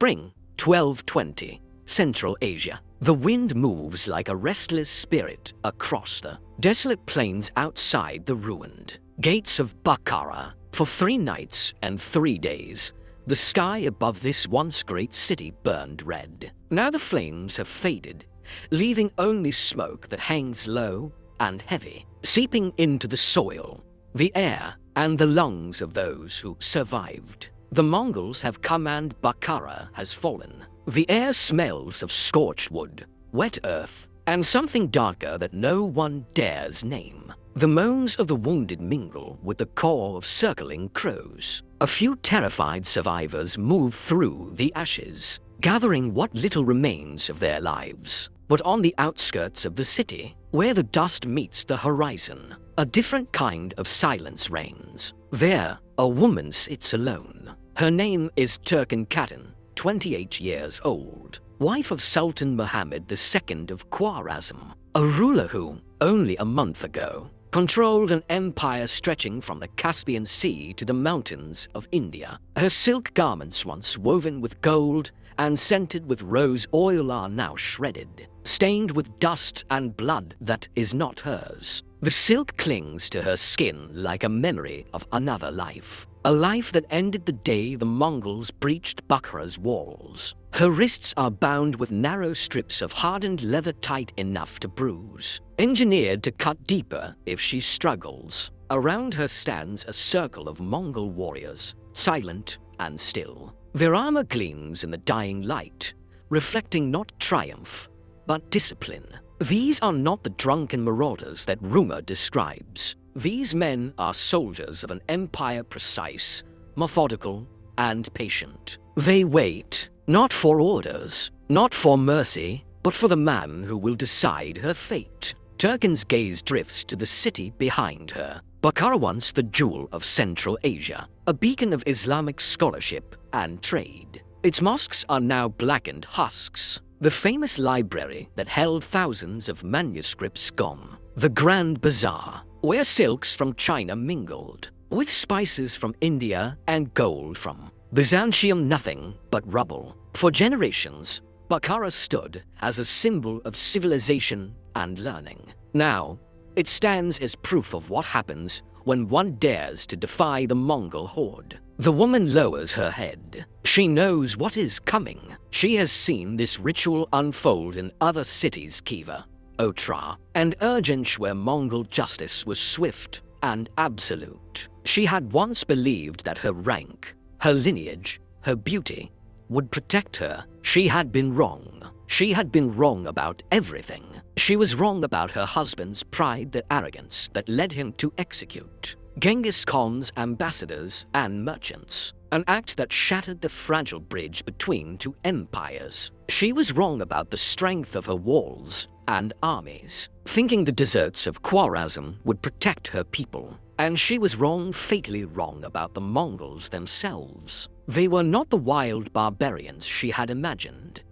Spring, 1220, Central Asia. The wind moves like a restless spirit across the desolate plains outside the ruined gates of Bukhara. For 3 nights and 3 days, the sky above this once great city burned red. Now the flames have faded, leaving only smoke that hangs low and heavy, seeping into the soil, the air, and the lungs of those who survived. The Mongols have come and Bukhara has fallen. The air smells of scorched wood, wet earth, and something darker that no one dares name. The moans of the wounded mingle with the caw of circling crows. A few terrified survivors move through the ashes, gathering what little remains of their lives. But on the outskirts of the city, where the dust meets the horizon, a different kind of silence reigns. There, a woman sits alone. Her name is Turkin Katan, 28 years old, wife of Sultan Muhammad II of Khwarazm, a ruler who, only a month ago, controlled an empire stretching from the Caspian Sea to the mountains of India. Her silk garments, once woven with gold and scented with rose oil, are now shredded, stained with dust and blood that is not hers. The silk clings to her skin like a memory of another life, a life that ended the day the Mongols breached Bukhara's walls. Her wrists are bound with narrow strips of hardened leather tight enough to bruise, engineered to cut deeper if she struggles. Around her stands a circle of Mongol warriors, silent and still. Their armor gleams in the dying light, reflecting not triumph, but discipline. These are not the drunken marauders that rumor describes. These men are soldiers of an empire, precise, methodical, and patient. They wait, not for orders, not for mercy, but for the man who will decide her fate. Turkin's gaze drifts to the city behind her. Bukhara, once the jewel of Central Asia, a beacon of Islamic scholarship and trade. Its mosques are now blackened husks. The famous library that held thousands of manuscripts gone. The Grand Bazaar, where silks from China mingled with spices from India and gold from Byzantium, nothing but rubble. For generations, Bukhara stood as a symbol of civilization and learning. Now, it stands as proof of what happens when one dares to defy the Mongol horde. The woman lowers her head. She knows what is coming. She has seen this ritual unfold in other cities, Khiva, Otrar, and Urgench, where Mongol justice was swift and absolute. She had once believed that her rank, her lineage, her beauty would protect her. She had been wrong. She had been wrong about everything. She was wrong about her husband's pride, the arrogance that led him to execute Genghis Khan's ambassadors and merchants, an act that shattered the fragile bridge between two empires. She was wrong about the strength of her walls and armies, thinking the deserts of Khwarazm would protect her people. And she was wrong, fatally wrong, about the Mongols themselves. They were not the wild barbarians she had imagined.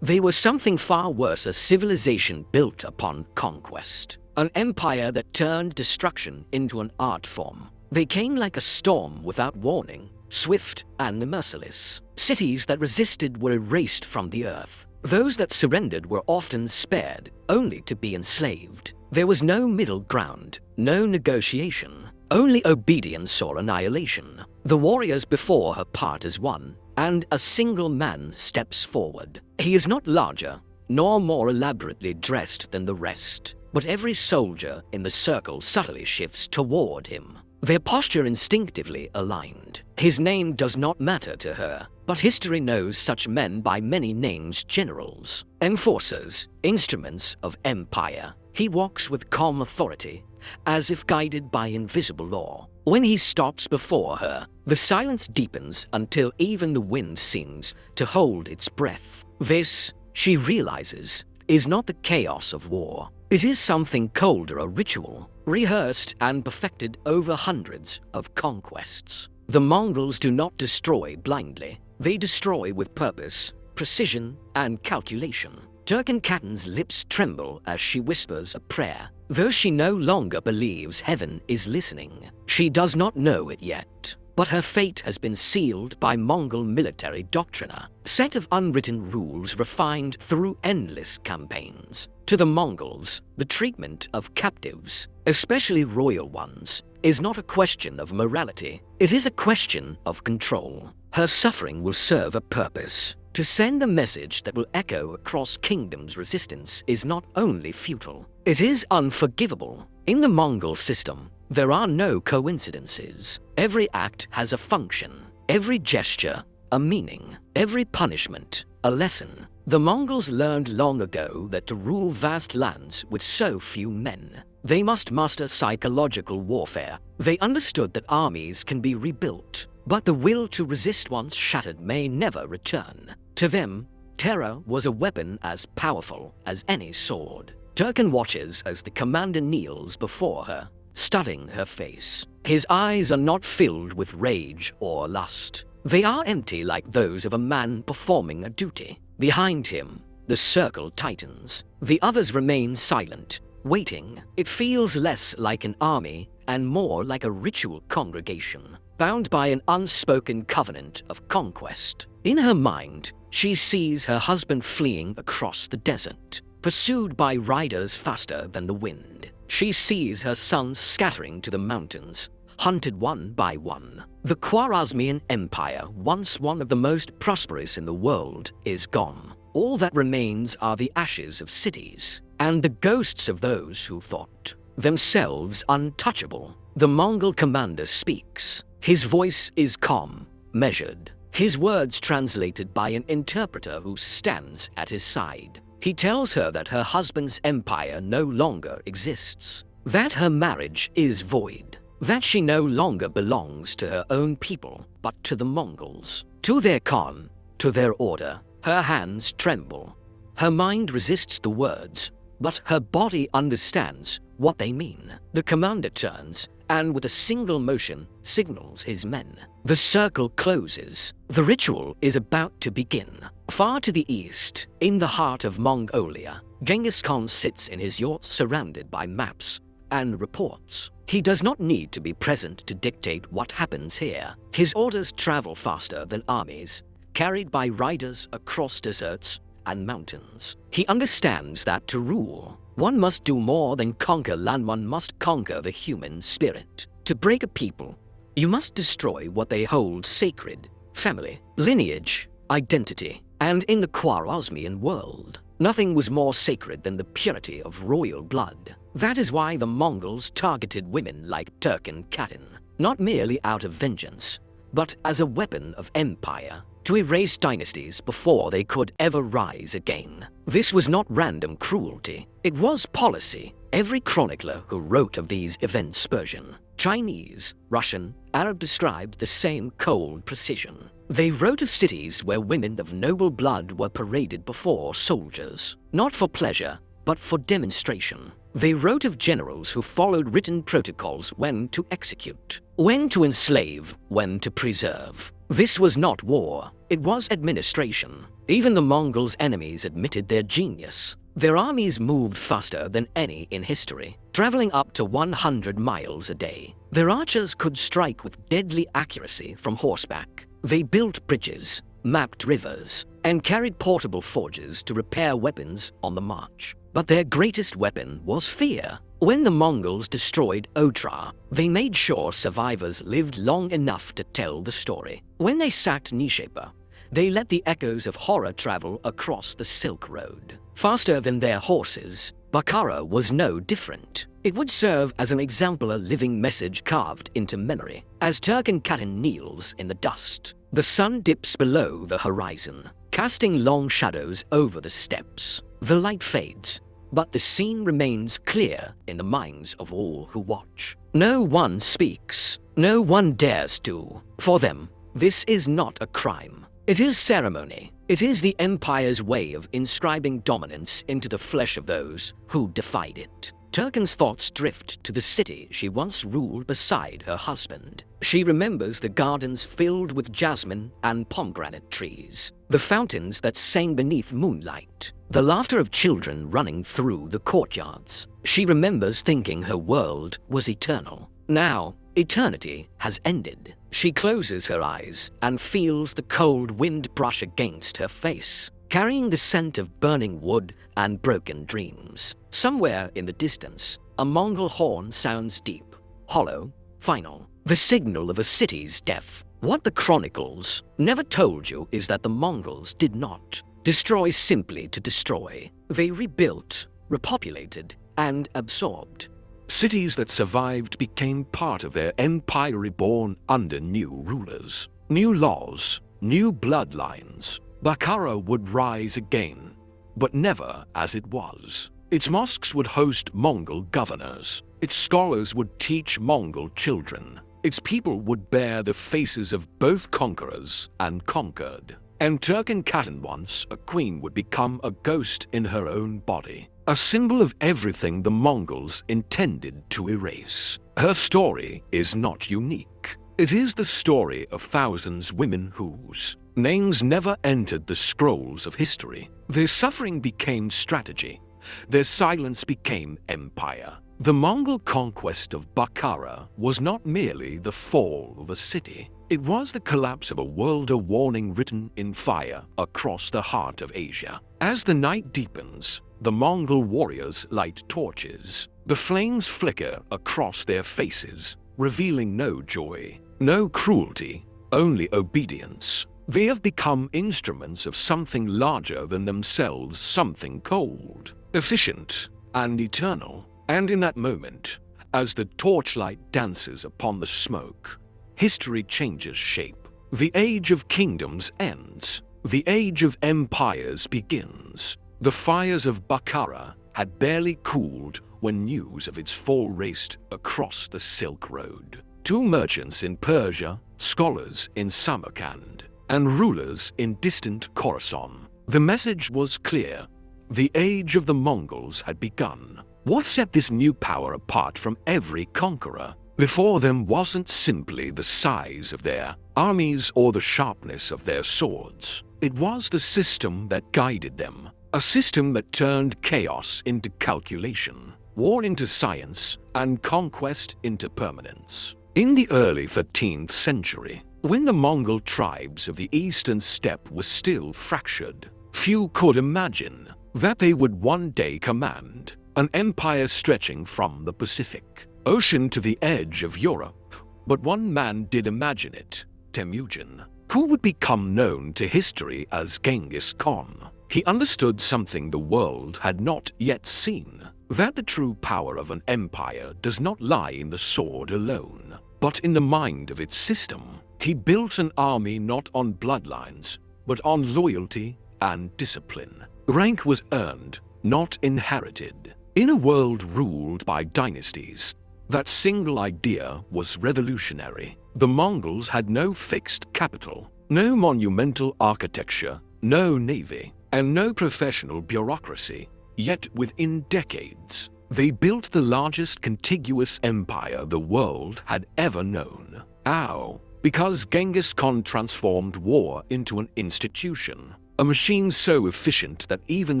They were something far worse, a civilization built upon conquest, an empire that turned destruction into an art form. They came like a storm without warning, swift and merciless. Cities that resisted were erased from the earth. Those that surrendered were often spared, only to be enslaved. There was no middle ground, no negotiation, only obedience or annihilation. The warriors before her part as one, and a single man steps forward. He is not larger, nor more elaborately dressed than the rest, but every soldier in the circle subtly shifts toward him, their posture instinctively aligned. His name does not matter to her, but history knows such men by many names: generals, enforcers, instruments of empire. He walks with calm authority, as if guided by invisible law. When he stops before her, the silence deepens until even the wind seems to hold its breath. This, she realizes, is not the chaos of war. It is something colder, a ritual, rehearsed and perfected over hundreds of conquests. The Mongols do not destroy blindly. They destroy with purpose, precision, and calculation. Turkin Katan's lips tremble as she whispers a prayer. Though she no longer believes heaven is listening, she does not know it yet. but her fate has been sealed by Mongol military doctrine, a set of unwritten rules refined through endless campaigns. To the Mongols, the treatment of captives, especially royal ones, is not a question of morality. It is a question of control. Her suffering will serve a purpose. To send a message that will echo across kingdoms. Resistance is not only futile, it is unforgivable. In the Mongol system, there are no coincidences. Every act has a function, every gesture a meaning, every punishment a lesson. The Mongols learned long ago that to rule vast lands with so few men, they must master psychological warfare. They understood that armies can be rebuilt, but the will to resist once shattered may never return. To them, terror was a weapon as powerful as any sword. Turkan watches as the commander kneels before her, studying her face. His eyes are not filled with rage or lust. They are empty like those of a man performing a duty. Behind him, the circle tightens. The others remain silent, waiting. It feels less like an army and more like a ritual congregation, bound by an unspoken covenant of conquest. In her mind, she sees her husband fleeing across the desert, pursued by riders faster than the wind. She sees her sons scattering to the mountains, hunted one by one. The Khwarezmian Empire, once one of the most prosperous in the world, is gone. All that remains are the ashes of cities, and the ghosts of those who thought themselves untouchable. The Mongol commander speaks. His voice is calm, measured. His words translated by an interpreter who stands at his side. He tells her that her husband's empire no longer exists, that her marriage is void, that she no longer belongs to her own people, but to the Mongols, to their Khan, to their order. Her hands tremble. Her mind resists the words, but her body understands what they mean. The commander turns and with a single motion signals his men. The circle closes. The ritual is about to begin. Far to the east, in the heart of Mongolia, Genghis Khan sits in his yacht surrounded by maps and reports. He does not need to be present to dictate what happens here. His orders travel faster than armies, carried by riders across deserts and mountains. He understands that to rule, one must do more than conquer land, one must conquer the human spirit. To break a people, you must destroy what they hold sacred: family, lineage, identity. And in the Khwarezmian world, nothing was more sacred than the purity of royal blood. That is why the Mongols targeted women like Turkan Khaten, not merely out of vengeance, but as a weapon of empire, to erase dynasties before they could ever rise again. This was not random cruelty, it was policy. Every chronicler who wrote of these events, Persian, Chinese, Russian, Arab, described the same cold precision. They wrote of cities where women of noble blood were paraded before soldiers, not for pleasure, but for demonstration. They wrote of generals who followed written protocols: when to execute, when to enslave, when to preserve. This was not war, it was administration. Even the Mongols' enemies admitted their genius. Their armies moved faster than any in history, traveling up to 100 miles a day. Their archers could strike with deadly accuracy from horseback. They built bridges, mapped rivers, and carried portable forges to repair weapons on the march. But their greatest weapon was fear. When the Mongols destroyed Otra, they made sure survivors lived long enough to tell the story. When they sacked Nishepa, they let the echoes of horror travel across the Silk Road. Faster than their horses, Bukhara was no different. It would serve as an example, a living message carved into memory. As Turkan Khaten kneels in the dust, the sun dips below the horizon, casting long shadows over the steppes. The light fades, but the scene remains clear in the minds of all who watch. No one speaks, no one dares to. For them, this is not a crime. It is ceremony. It is the Empire's way of inscribing dominance into the flesh of those who defied it. Turkan's thoughts drift to the city she once ruled beside her husband. She remembers the gardens filled with jasmine and pomegranate trees, the fountains that sang beneath moonlight, the laughter of children running through the courtyards. She remembers thinking her world was eternal. Now, Eternity has ended. She closes her eyes and feels the cold wind brush against her face, carrying the scent of burning wood and broken dreams. Somewhere in the distance, a Mongol horn sounds deep, hollow, final, the signal of a city's death. What the chronicles never told you is that the Mongols did not destroy simply to destroy. They rebuilt, repopulated, and absorbed. Cities that survived became part of their empire, reborn under new rulers, new laws, new bloodlines. Bukhara would rise again, but never as it was. Its mosques would host Mongol governors. Its scholars would teach Mongol children. Its people would bear the faces of both conquerors and conquered. And Turken Katan, once a queen, would become a ghost in her own body, a symbol of everything the Mongols intended to erase. Her story is not unique. It is the story of thousands of women whose names never entered the scrolls of history. Their suffering became strategy. Their silence became empire. The Mongol conquest of Bukhara was not merely the fall of a city. It was the collapse of a world, a warning written in fire across the heart of Asia. As the night deepens, the Mongol warriors light torches. The flames flicker across their faces, revealing no joy, no cruelty, only obedience. They have become instruments of something larger than themselves, something cold, efficient, and eternal. And in that moment, as the torchlight dances upon the smoke, history changes shape. The age of kingdoms ends. The age of empires begins. The fires of Bukhara had barely cooled when news of its fall raced across the Silk Road. Two merchants in Persia, scholars in Samarkand, and rulers in distant Khorasan. The message was clear. The age of the Mongols had begun. What set this new power apart from every conqueror before them wasn't simply the size of their armies or the sharpness of their swords. It was the system that guided them, a system that turned chaos into calculation, war into science, and conquest into permanence. In the early 13th century, when the Mongol tribes of the eastern steppe were still fractured, few could imagine that they would one day command an empire stretching from the Pacific Ocean to the edge of Europe. But one man did imagine it, Temujin, who would become known to history as Genghis Khan. He understood something the world had not yet seen, that the true power of an empire does not lie in the sword alone, but in the mind of its system. He built an army not on bloodlines, but on loyalty and discipline. Rank was earned, not inherited. In a world ruled by dynasties, that single idea was revolutionary. The Mongols had no fixed capital, no monumental architecture, no navy, and no professional bureaucracy. Yet within decades, they built the largest contiguous empire the world had ever known. How? Because Genghis Khan transformed war into an institution, a machine so efficient that even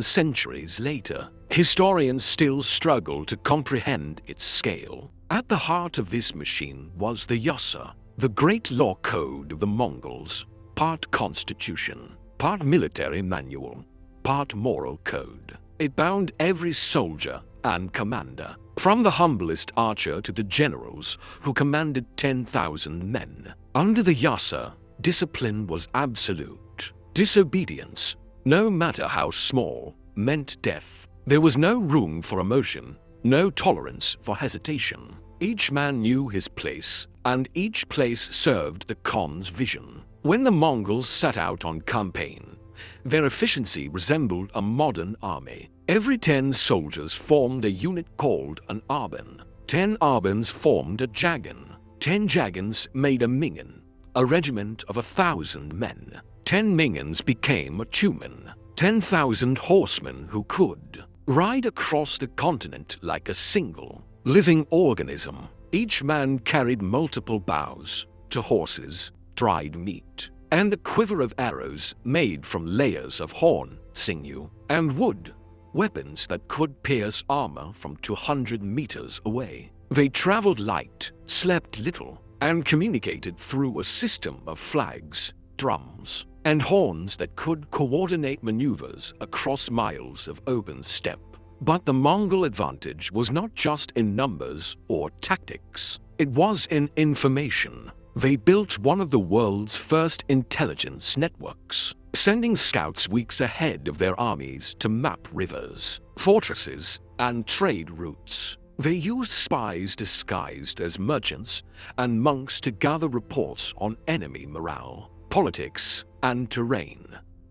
centuries later, historians still struggle to comprehend its scale. At the heart of this machine was the Yasa, the great law code of the Mongols, part constitution, part military manual, part moral code. It bound every soldier and commander, from the humblest archer to the generals who commanded 10,000 men. Under the Yasa, discipline was absolute. Disobedience, no matter how small, meant death. There was no room for emotion, no tolerance for hesitation. Each man knew his place, and each place served the Khan's vision. When the Mongols set out on campaign, their efficiency resembled a modern army. Every 10 soldiers formed a unit called an arban. 10 arbans formed a jagan. 10 jagans made a mingan, a regiment of 1,000 men. 10 mingans became a tumen, 10,000 horsemen who could ride across the continent like a single living organism. Each man carried multiple bows to horses, dried meat, and a quiver of arrows made from layers of horn, sinew, and wood, weapons that could pierce armor from 200 meters away. They traveled light, slept little, and communicated through a system of flags, drums, and horns that could coordinate maneuvers across miles of open steppe. But the Mongol advantage was not just in numbers or tactics. It was in information. They built one of the world's first intelligence networks, sending scouts weeks ahead of their armies to map rivers, fortresses, and trade routes. They used spies disguised as merchants and monks to gather reports on enemy morale, politics, and terrain.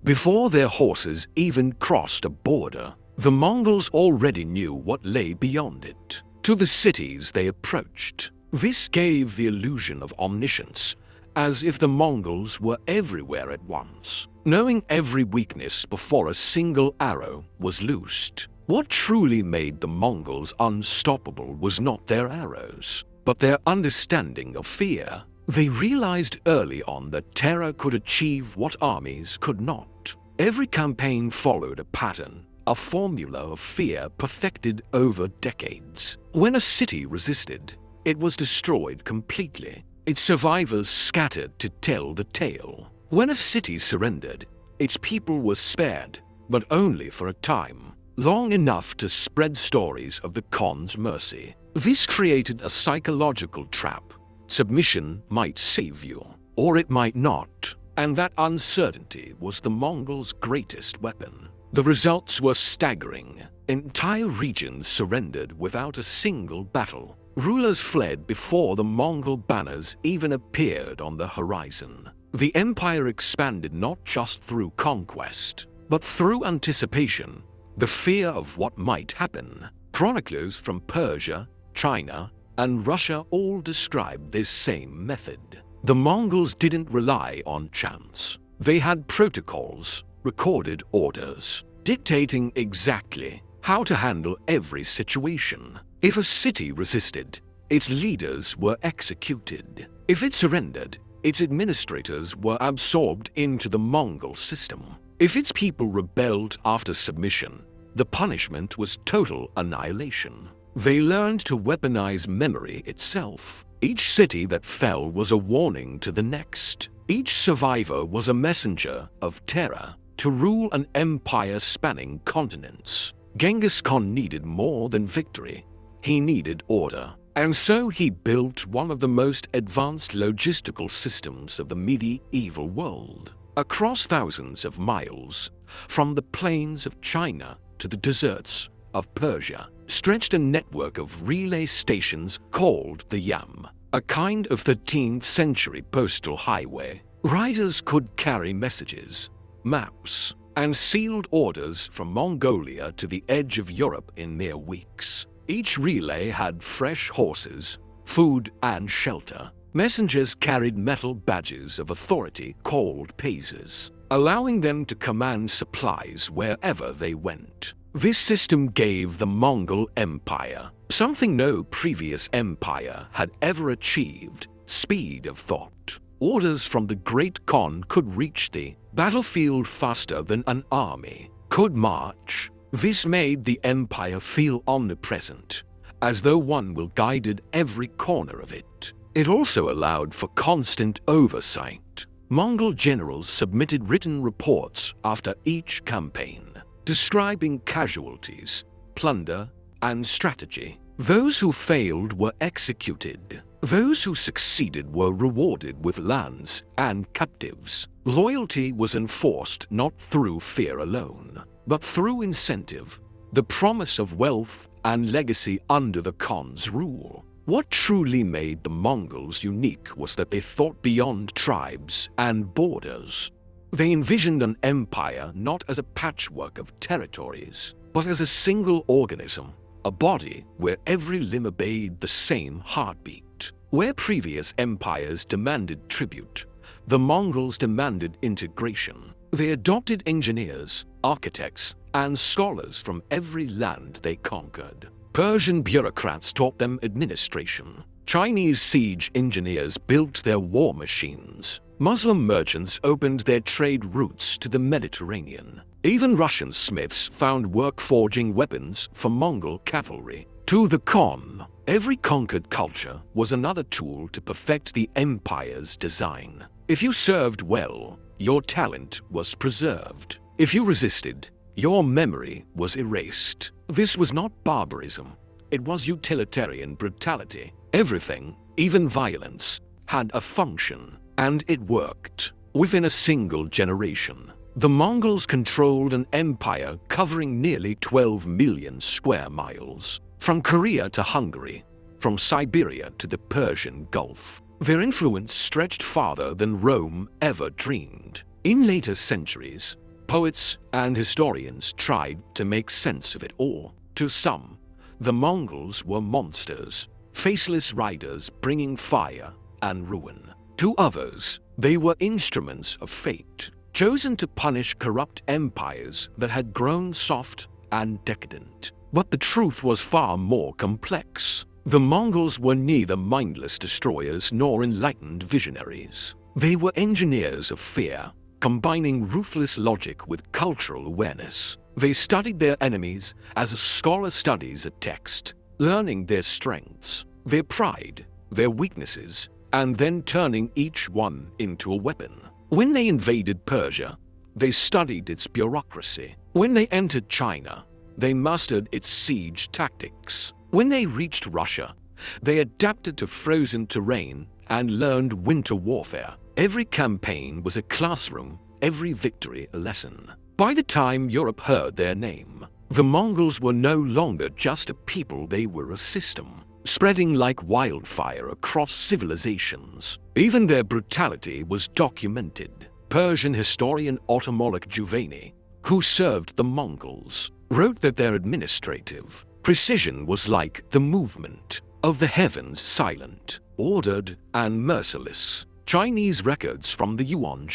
Before their horses even crossed a border, the Mongols already knew what lay beyond it. To the cities they approached, this gave the illusion of omniscience, as if the Mongols were everywhere at once, knowing every weakness before a single arrow was loosed. What truly made the Mongols unstoppable was not their arrows, but their understanding of fear. They realized early on that terror could achieve what armies could not. Every campaign followed a pattern, a formula of fear perfected over decades. When a city resisted, it was destroyed completely. Its survivors scattered to tell the tale. When a city surrendered, its people were spared, but only for a time, long enough to spread stories of the Khan's mercy. This created a psychological trap. Submission might save you, or it might not, and that uncertainty was the Mongols' greatest weapon. The results were staggering. Entire regions surrendered without a single battle. Rulers fled before the Mongol banners even appeared on the horizon. The empire expanded not just through conquest, but through anticipation, the fear of what might happen. Chroniclers from Persia, China, and Russia all described this same method. The Mongols didn't rely on chance. They had protocols, recorded orders, dictating exactly how to handle every situation. If a city resisted, its leaders were executed. If it surrendered, its administrators were absorbed into the Mongol system. If its people rebelled after submission, the punishment was total annihilation. They learned to weaponize memory itself. Each city that fell was a warning to the next. Each survivor was a messenger of terror to rule an empire spanning continents. Genghis Khan needed more than victory. He needed order. And so he built one of the most advanced logistical systems of the medieval world. Across thousands of miles, from the plains of China to the deserts of Persia, stretched a network of relay stations called the yuan, a kind of 13th century postal highway. Riders could carry messages, maps, and sealed orders from Mongolia to the edge of Europe in mere weeks. Each relay had fresh horses, food, and shelter. Messengers carried metal badges of authority called pases, allowing them to command supplies wherever they went. This system gave the Mongol Empire something no previous empire had ever achieved: speed of thought. Orders from the Great Khan could reach the battlefield faster than an army could march. This made the empire feel omnipresent, as though one will guided every corner of it. It also allowed for constant oversight. Mongol generals submitted written reports after each campaign, describing casualties, plunder, and strategy. Those who failed were executed. Those who succeeded were rewarded with lands and captives. Loyalty was enforced not through fear alone, but through incentive, the promise of wealth and legacy under the Khan's rule. What truly made the Mongols unique was that they thought beyond tribes and borders. They envisioned an empire not as a patchwork of territories, but as a single organism, a body where every limb obeyed the same heartbeat. Where previous empires demanded tribute, the Mongols demanded integration. They adopted engineers, architects, and scholars from every land they conquered. Persian bureaucrats taught them administration. Chinese siege engineers built their war machines. Muslim merchants opened their trade routes to the Mediterranean. Even Russian smiths found work forging weapons for Mongol cavalry. To the Khan, every conquered culture was another tool to perfect the empire's design. If you served well, your talent was preserved. If you resisted, your memory was erased. This was not barbarism. It was utilitarian brutality. Everything, even violence, had a function, and it worked. Within a single generation, the Mongols controlled an empire covering nearly 12 million square miles. From Korea to Hungary, from Siberia to the Persian Gulf, their influence stretched farther than Rome ever dreamed. In later centuries, poets and historians tried to make sense of it all. To some, the Mongols were monsters, faceless riders bringing fire and ruin. To others, they were instruments of fate, chosen to punish corrupt empires that had grown soft and decadent. But the truth was far more complex. The Mongols were neither mindless destroyers nor enlightened visionaries. They were engineers of fear, combining ruthless logic with cultural awareness. They studied their enemies as a scholar studies a text, learning their strengths, their pride, their weaknesses, and then turning each one into a weapon. When they invaded Persia, they studied its bureaucracy. When they entered China, they mastered its siege tactics. When they reached Russia, they adapted to frozen terrain and learned winter warfare. Every campaign was a classroom, every victory a lesson. By the time Europe heard their name, the Mongols were no longer just a people, they were a system, spreading like wildfire across civilizations. Even their brutality was documented. Persian historian Ottomalik Juvayni, who served the Mongols, wrote that their administrative precision was like the movement of the heavens, silent, ordered, and merciless. Chinese records from the Yuan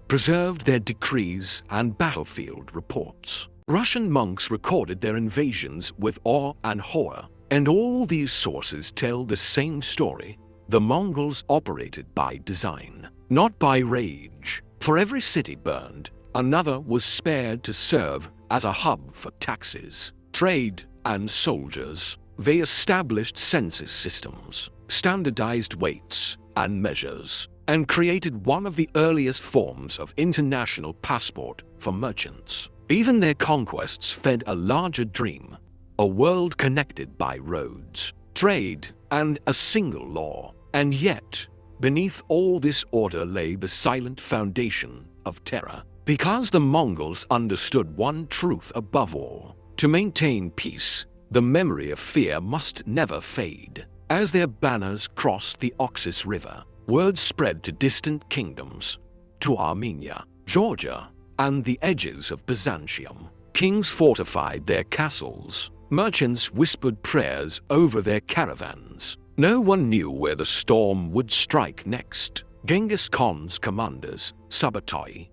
preserved their decrees and battlefield reports. Russian monks recorded their invasions with awe and horror, and all these sources tell the same story. The Mongols operated by design, not by rage. For every city burned, another was spared to serve as a hub for taxes, trade, and soldiers. They established census systems, standardized weights and measures, and created one of the earliest forms of international passport for merchants. Even their conquests fed a larger dream, a world connected by roads, trade, and a single law. And yet, beneath all this order lay the silent foundation of terror. Because the Mongols understood one truth above all: to maintain peace, the memory of fear must never fade. As their banners crossed the Oxus River, word spread to distant kingdoms, to Armenia, Georgia, and the edges of Byzantium. Kings fortified their castles. Merchants whispered prayers over their caravans. No one knew where the storm would strike next. Genghis Khan's commanders, Chagatai,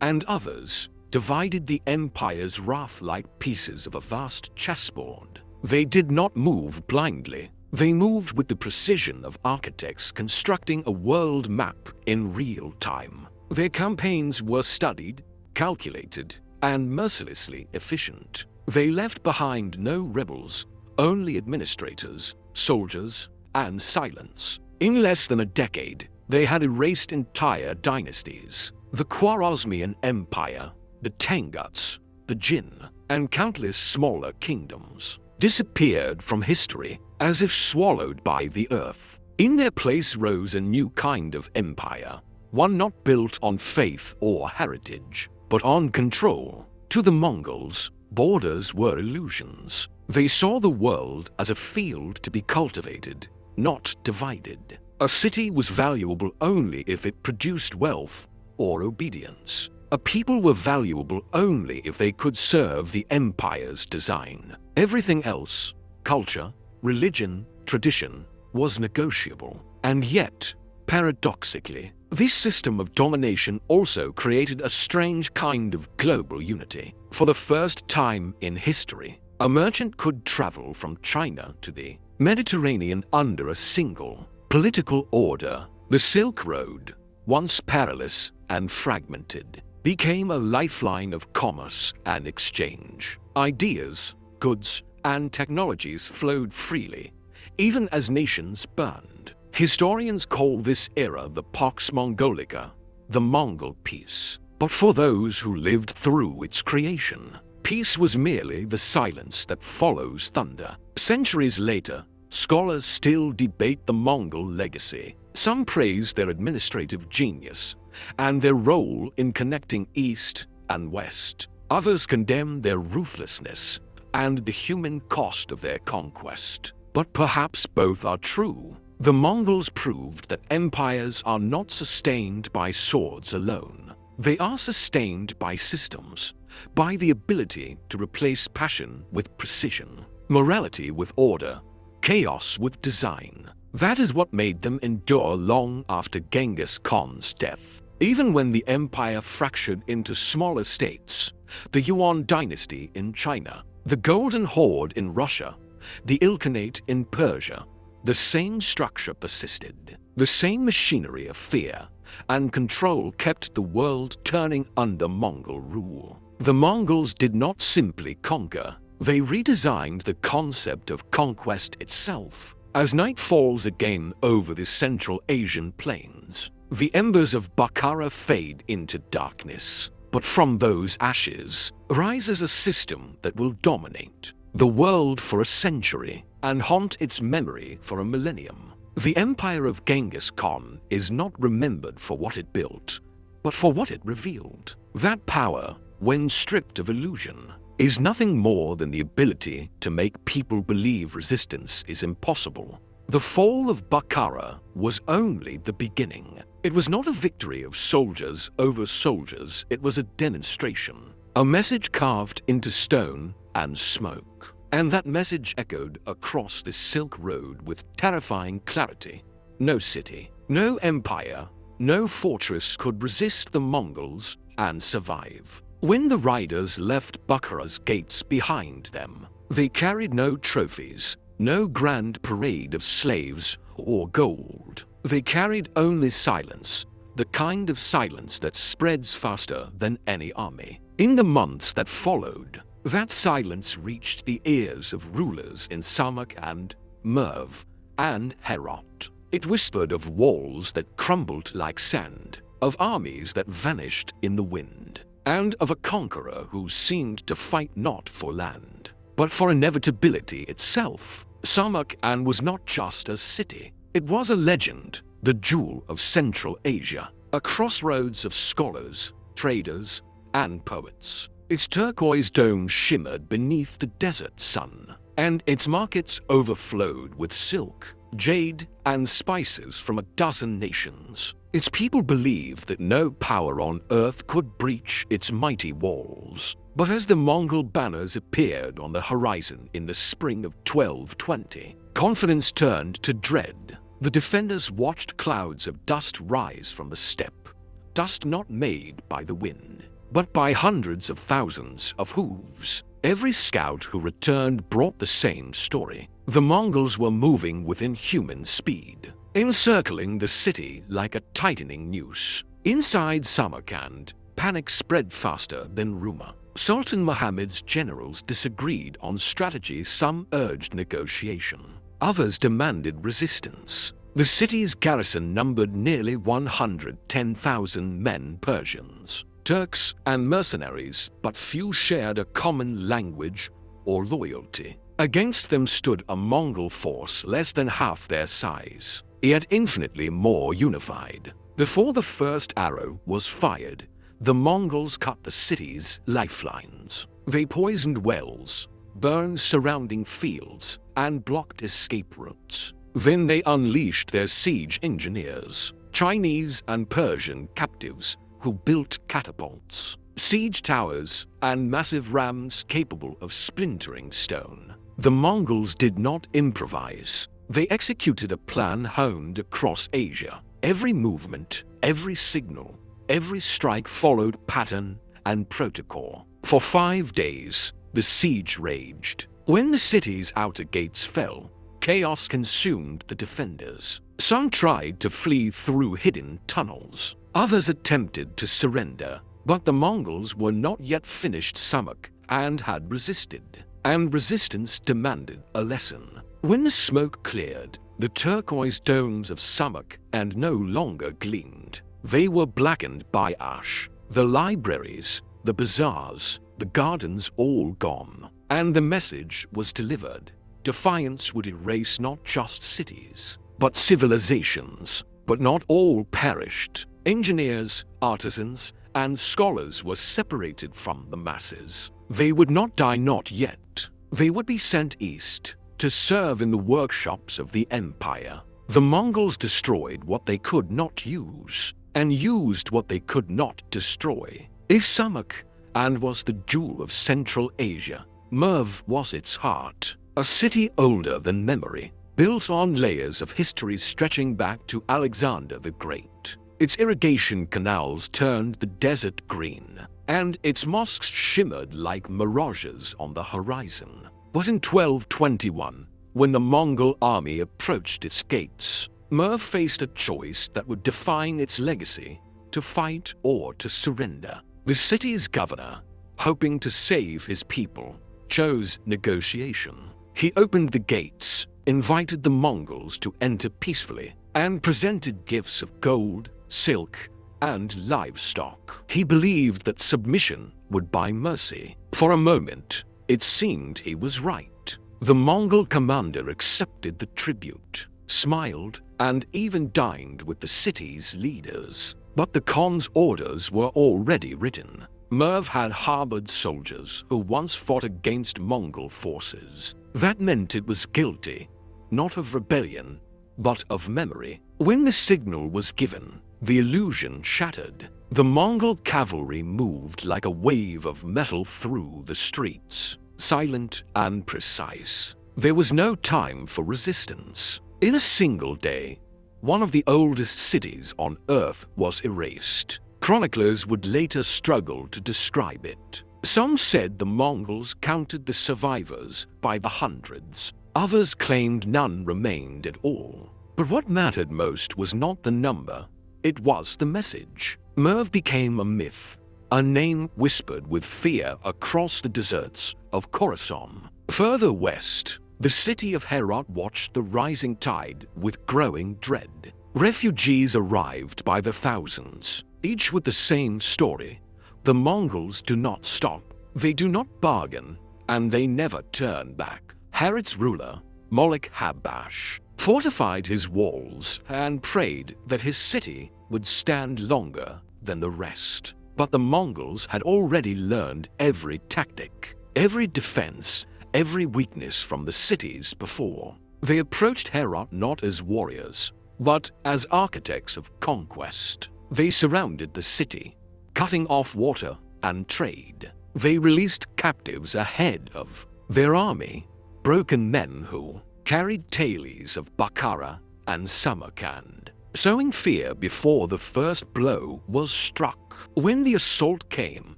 and others, divided the empire's wrath like pieces of a vast chessboard. They did not move blindly. They moved with the precision of architects constructing a world map in real time. Their campaigns were studied, calculated, and mercilessly efficient. They left behind no rebels, only administrators, soldiers, and silence. In less than a decade, they had erased entire dynasties. The Khwarezmian Empire, the Tanguts, the Jin, and countless smaller kingdoms disappeared from history as if swallowed by the earth. In their place rose a new kind of empire, one not built on faith or heritage, but on control. To the Mongols, borders were illusions. They saw the world as a field to be cultivated, not divided. A city was valuable only if it produced wealth or obedience. A people were valuable only if they could serve the empire's design. Everything else, culture, religion, tradition, was negotiable. And yet, paradoxically, this system of domination also created a strange kind of global unity. For the first time in history, a merchant could travel from China to the Mediterranean under a single political order. The Silk Road, once perilous and fragmented, became a lifeline of commerce and exchange. Ideas, goods, and technologies flowed freely, even as nations burned. Historians call this era the Pax Mongolica, the Mongol peace. But for those who lived through its creation, peace was merely the silence that follows thunder. Centuries later, scholars still debate the Mongol legacy. Some praise their administrative genius and their role in connecting East and West. Others condemn their ruthlessness and the human cost of their conquest. But perhaps both are true. The Mongols proved that empires are not sustained by swords alone. They are sustained by systems, by the ability to replace passion with precision, morality with order, chaos with design. That is what made them endure long after Genghis Khan's death. Even when the empire fractured into smaller states, the Yuan dynasty in China, the Golden Horde in Russia, the ilkhanate in Persia, the same structure persisted. The same machinery of fear and control kept the world turning under Mongol rule. The Mongols did not simply conquer, they redesigned the concept of conquest itself. As night falls again over the Central Asian plains, the embers of Bukhara fade into darkness. But from those ashes rises a system that will dominate the world for a century and haunt its memory for a millennium. The empire of Genghis Khan is not remembered for what it built, but for what it revealed. That power, when stripped of illusion, is nothing more than the ability to make people believe resistance is impossible. The fall of Bukhara was only the beginning. It was not a victory of soldiers over soldiers, it was a demonstration. A message carved into stone and smoke. And that message echoed across the Silk Road with terrifying clarity. No city, no empire, no fortress could resist the Mongols and survive. When the riders left Bukhara's gates behind them, they carried no trophies, no grand parade of slaves or gold. They carried only silence, the kind of silence that spreads faster than any army. In the months that followed, that silence reached the ears of rulers in Samarkand, Merv, and Herat. It whispered of walls that crumbled like sand, of armies that vanished in the wind, and of a conqueror who seemed to fight not for land, but for inevitability itself. Samarkand was not just a city. It was a legend, the jewel of Central Asia, a crossroads of scholars, traders, and poets. Its turquoise dome shimmered beneath the desert sun, and its markets overflowed with silk, jade, and spices from a dozen nations. Its people believed that no power on earth could breach its mighty walls. But as the Mongol banners appeared on the horizon in the spring of 1220, confidence turned to dread. The defenders watched clouds of dust rise from the steppe, dust not made by the wind, but by hundreds of thousands of hooves. Every scout who returned brought the same story. The Mongols were moving within human speed, encircling the city like a tightening noose. Inside Samarkand, panic spread faster than rumor. Sultan Muhammad's generals disagreed on strategy. Some urged negotiation. Others demanded resistance. The city's garrison numbered nearly 110,000 men, Persians, Turks, and mercenaries, but few shared a common language or loyalty. Against them stood a Mongol force less than half their size, yet infinitely more unified. Before the first arrow was fired, the Mongols cut the city's lifelines. They poisoned wells, burned surrounding fields, and blocked escape routes. Then they unleashed their siege engineers, Chinese and Persian captives who built catapults, siege towers, and massive rams capable of splintering stone. The Mongols did not improvise. They executed a plan honed across Asia. Every movement, every signal, every strike followed pattern and protocol. For 5 days, the siege raged. When the city's outer gates fell, chaos consumed the defenders. Some tried to flee through hidden tunnels. Others attempted to surrender, but the Mongols were not yet finished Samarkand and had resisted. and resistance demanded a lesson. When the smoke cleared, the turquoise domes of Samak and no longer gleamed. They were blackened by ash. The libraries, the bazaars, the gardens all gone. And the message was delivered. Defiance would erase not just cities, but civilizations. But not all perished. Engineers, artisans, and scholars were separated from the masses. They would not die, not yet. They would be sent east to serve in the workshops of the empire. The Mongols destroyed what they could not use, and used what they could not destroy. If Samak and was the jewel of Central Asia, Merv was its heart, a city older than memory, built on layers of history stretching back to Alexander the Great. Its irrigation canals turned the desert green, and its mosques shimmered like mirages on the horizon. But in 1221, when the Mongol army approached its gates, Merv faced a choice that would define its legacy: to fight or to surrender. The city's governor, hoping to save his people, chose negotiation. He opened the gates, invited the Mongols to enter peacefully, and presented gifts of gold, silk, and livestock. He believed that submission would buy mercy. For a moment, it seemed he was right. The Mongol commander accepted the tribute, smiled, and even dined with the city's leaders. But the Khan's orders were already written. Merv had harbored soldiers who once fought against Mongol forces. That meant it was guilty, not of rebellion, but of memory. When the signal was given, the illusion shattered. The Mongol cavalry moved like a wave of metal through the streets, silent and precise. There was no time for resistance. In a single day, one of the oldest cities on Earth was erased. Chroniclers would later struggle to describe it. Some said the Mongols counted the survivors by the hundreds. Others claimed none remained at all. But what mattered most was not the number, it was the message. Merv became a myth, a name whispered with fear across the deserts of Khorasan. Further west, the city of Herat watched the rising tide with growing dread. Refugees arrived by the thousands, each with the same story. The Mongols do not stop, they do not bargain, and they never turn back. Herat's ruler, Moloch Habash, fortified his walls and prayed that his city would stand longer than the rest. But the Mongols had already learned every tactic, every defense, every weakness from the cities before. They approached Herat not as warriors, but as architects of conquest. They surrounded the city, cutting off water and trade. They released captives ahead of their army, broken men who carried tales of Bukhara and Samarkand, sowing fear before the first blow was struck. When the assault came,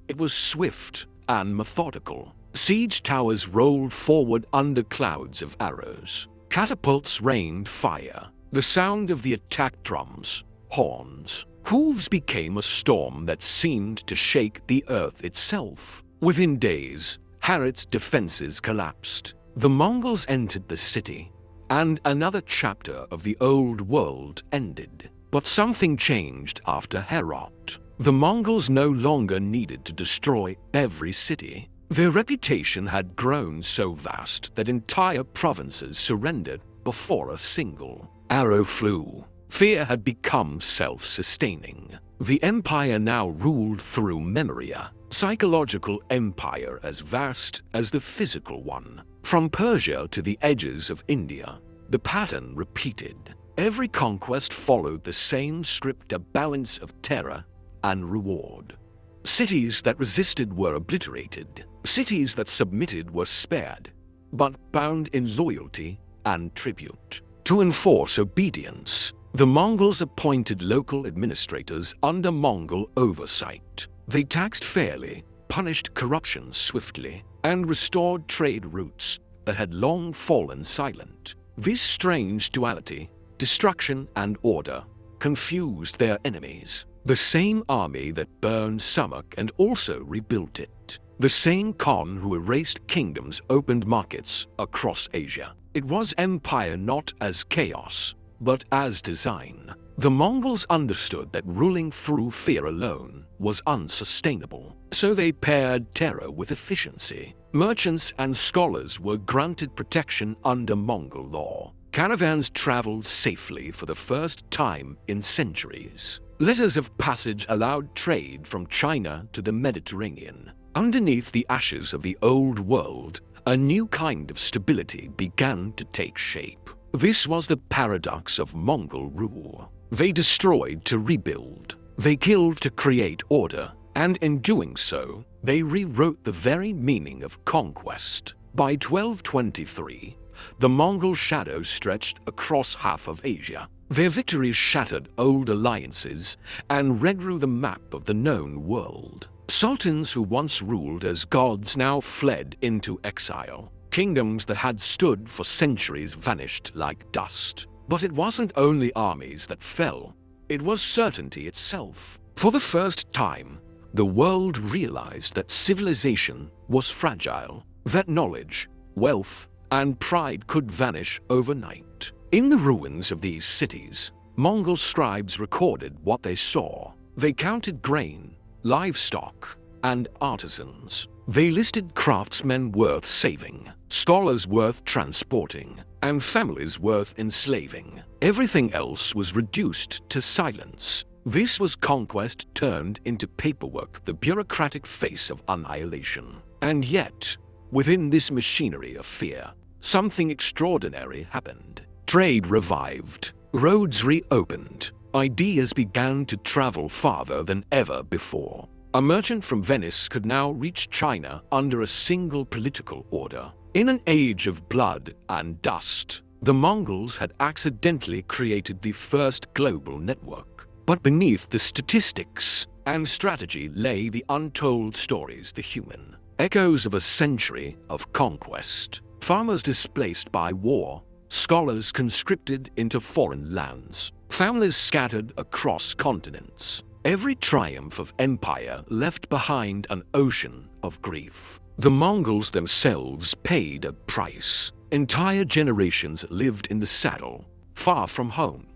it was swift and methodical. Siege towers rolled forward under clouds of arrows. Catapults rained fire. The sound of the attack drums, horns, hooves became a storm that seemed to shake the earth itself. Within days, Herat's defenses collapsed. The Mongols entered the city, and another chapter of the old world ended. But something changed after Herat. The Mongols no longer needed to destroy every city. Their reputation had grown so vast that entire provinces surrendered before a single arrow flew. Fear had become self-sustaining. The empire now ruled through memory, a psychological empire as vast as the physical one. From Persia to the edges of India, the pattern repeated. Every conquest followed the same script, a balance of terror and reward. Cities that resisted were obliterated. Cities that submitted were spared, but bound in loyalty and tribute. To enforce obedience, the Mongols appointed local administrators under Mongol oversight. They taxed fairly, punished corruption swiftly, and restored trade routes that had long fallen silent. This strange duality, destruction and order, confused their enemies. The same army that burned Samak and also rebuilt it. The same Khan who erased kingdoms opened markets across Asia. It was empire not as chaos, but as design. The Mongols understood that ruling through fear alone was unsustainable, so they paired terror with efficiency. Merchants and scholars were granted protection under Mongol law. Caravans traveled safely for the first time in centuries. Letters of passage allowed trade from China to the Mediterranean. Underneath the ashes of the old world, a new kind of stability began to take shape. This was the paradox of Mongol rule. They destroyed to rebuild. They killed to create order. And in doing so, they rewrote the very meaning of conquest. By 1223, the Mongol shadow stretched across half of Asia. Their victories shattered old alliances and redrew the map of the known world. Sultans who once ruled as gods now fled into exile. Kingdoms that had stood for centuries vanished like dust. But it wasn't only armies that fell, it was certainty itself. For the first time, the world realized that civilization was fragile, that knowledge, wealth, and pride could vanish overnight. In the ruins of these cities, Mongol scribes recorded what they saw. They counted grain, livestock, and artisans. They listed craftsmen worth saving, scholars worth transporting, and families worth enslaving. Everything else was reduced to silence. This was conquest turned into paperwork, the bureaucratic face of annihilation. And yet, within this machinery of fear, something extraordinary happened. Trade revived, roads reopened, ideas began to travel farther than ever before. A merchant from Venice could now reach China under a single political order. In an age of blood and dust, the Mongols had accidentally created the first global network. But beneath the statistics and strategy lay the untold stories, the human echoes of a century of conquest. Farmers displaced by war, scholars conscripted into foreign lands, families scattered across continents. Every triumph of empire left behind an ocean of grief. The Mongols themselves paid a price. Entire generations lived in the saddle, far from home,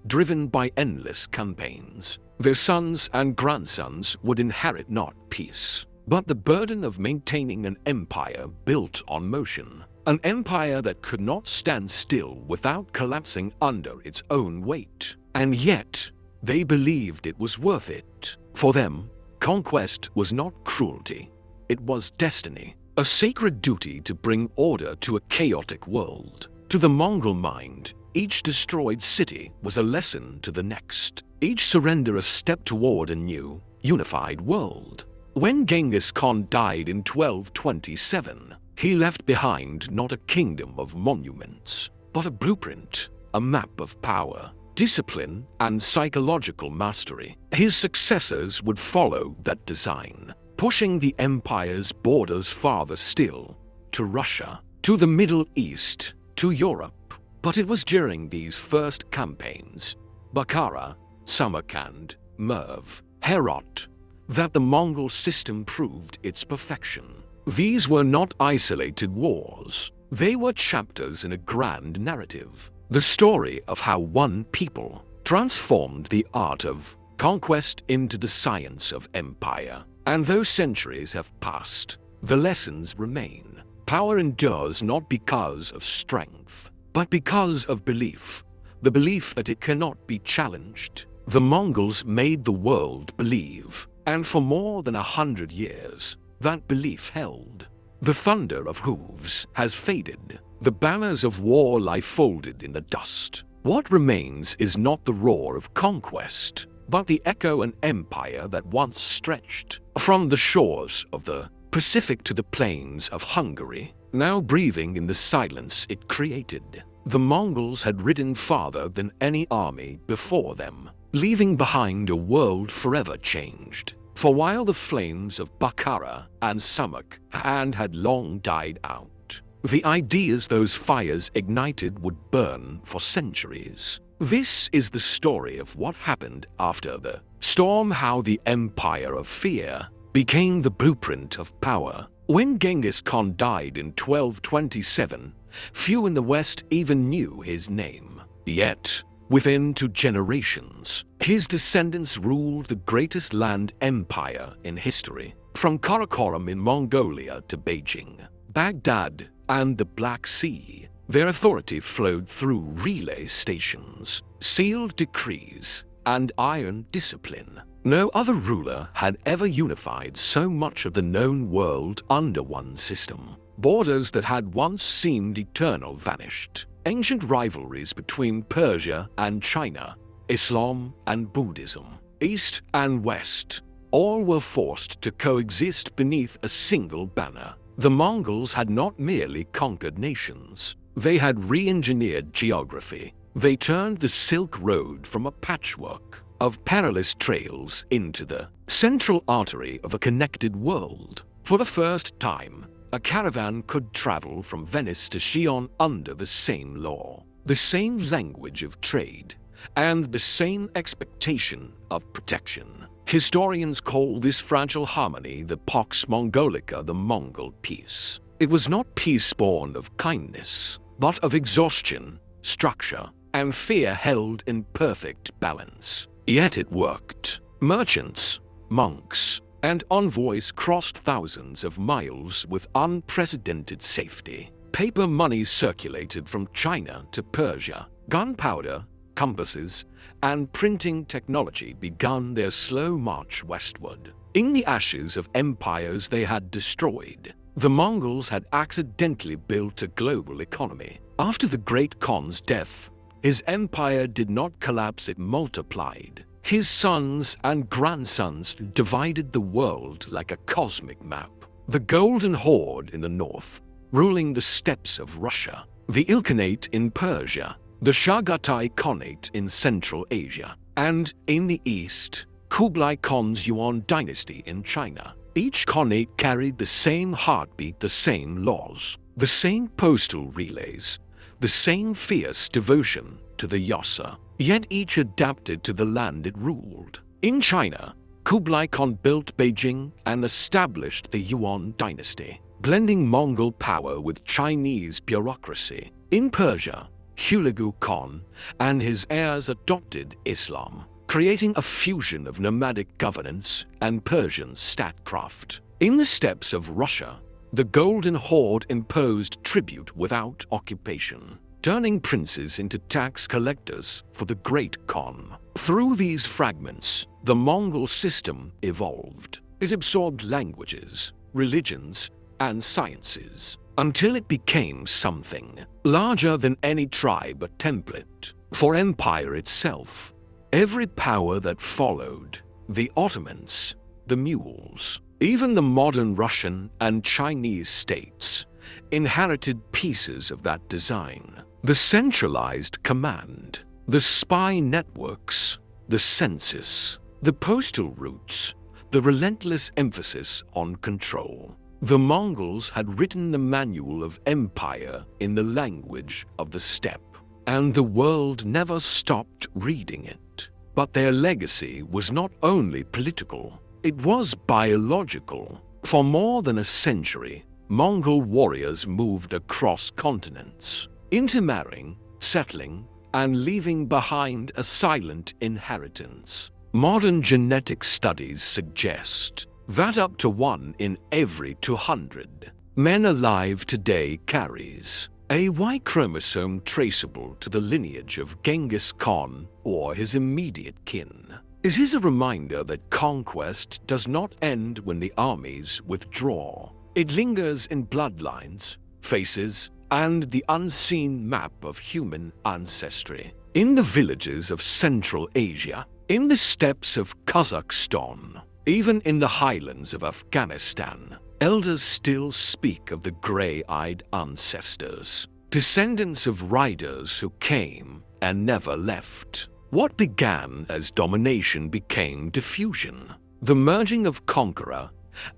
driven by endless campaigns. Their sons and grandsons would inherit not peace, but the burden of maintaining an empire built on motion. An empire that could not stand still without collapsing under its own weight. And yet, they believed it was worth it. For them, conquest was not cruelty. It was destiny, a sacred duty to bring order to a chaotic world. To the Mongol mind, each destroyed city was a lesson to the next. Each surrender a step toward a new, unified world. When Genghis Khan died in 1227, he left behind not a kingdom of monuments, but a blueprint, a map of power, discipline, and psychological mastery. His successors would follow that design, pushing the empire's borders farther still, to Russia, to the Middle East, to Europe. But it was during these first campaigns, Bukhara, Samarkand, Merv, Herat, that the Mongol system proved its perfection. These were not isolated wars. They were chapters in a grand narrative. The story of how one people transformed the art of conquest into the science of empire. And though centuries have passed, the lessons remain. Power endures not because of strength, but because of belief. The belief that it cannot be challenged. The Mongols made the world believe, and for more than 100 years, that belief held. The thunder of hooves has faded. The banners of war lie folded in the dust. What remains is not the roar of conquest, but the echo and empire that once stretched from the shores of the Pacific to the plains of Hungary, now breathing in the silence it created. The Mongols had ridden farther than any army before them, leaving behind a world forever changed. For while the flames of Bukhara and Samarkand had long died out, the ideas those fires ignited would burn for centuries. This is the story of what happened after the storm, how the empire of fear became the blueprint of power. When Genghis Khan died in 1227, few in the West even knew his name. Yet, within 2 generations, his descendants ruled the greatest land empire in history. From Karakoram in Mongolia to Beijing, Baghdad, and the Black Sea, their authority flowed through relay stations, sealed decrees, and iron discipline. No other ruler had ever unified so much of the known world under one system. Borders that had once seemed eternal vanished. Ancient rivalries between Persia and China, Islam and Buddhism, East and West, all were forced to coexist beneath a single banner. The Mongols had not merely conquered nations. They had re-engineered geography. They turned the Silk Road from a patchwork of perilous trails into the central artery of a connected world. For the first time, a caravan could travel from Venice to Xi'an under the same law, the same language of trade, and the same expectation of protection. Historians call this fragile harmony the Pax Mongolica, the Mongol peace. It was not peace born of kindness, but of exhaustion, structure, and fear held in perfect balance. Yet it worked. Merchants, monks, and envoys crossed thousands of miles with unprecedented safety. Paper money circulated from China to Persia. Gunpowder, compasses, and printing technology began their slow march westward. In the ashes of empires they had destroyed, the Mongols had accidentally built a global economy. After the Great Khan's death, his empire did not collapse, it multiplied. His sons and grandsons divided the world like a cosmic map. The Golden Horde in the north, ruling the steppes of Russia, the ilkhanate in Persia, the chagatai khanate in Central Asia, and in the east, Kublai Khan's Yuan dynasty in China. Each khanate carried the same heartbeat, the same laws, the same postal relays, the same fierce devotion to the Yasa, yet each adapted to the land it ruled. In China, Kublai Khan built Beijing and established the Yuan dynasty, blending Mongol power with Chinese bureaucracy. In Persia, Hulagu Khan and his heirs adopted Islam, creating a fusion of nomadic governance and Persian statecraft. In the steppes of Russia, the Golden Horde imposed tribute without occupation, turning princes into tax collectors for the Great Khan. Through these fragments, the Mongol system evolved. It absorbed languages, religions, and sciences, until it became something larger than any tribe, a template for empire itself. Every power that followed, the Ottomans, the Mughals, even the modern Russian and Chinese states, inherited pieces of that design. The centralized command, the spy networks, the census, the postal routes, the relentless emphasis on control. The Mongols had written the manual of empire in the language of the steppe, and the world never stopped reading it. But their legacy was not only political, it was biological. For more than a century, Mongol warriors moved across continents, intermarrying, settling, and leaving behind a silent inheritance. Modern genetic studies suggest that up to 1 in every 200 men alive today carries a Y chromosome traceable to the lineage of Genghis Khan or his immediate kin. It is a reminder that conquest does not end when the armies withdraw. It lingers in bloodlines, faces, and the unseen map of human ancestry. In the villages of Central Asia, in the steppes of Kazakhstan, even in the highlands of Afghanistan, elders still speak of the gray-eyed ancestors, descendants of riders who came and never left. What began as domination became diffusion, the merging of conqueror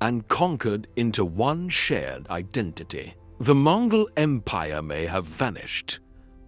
and conquered into one shared identity. The Mongol Empire may have vanished,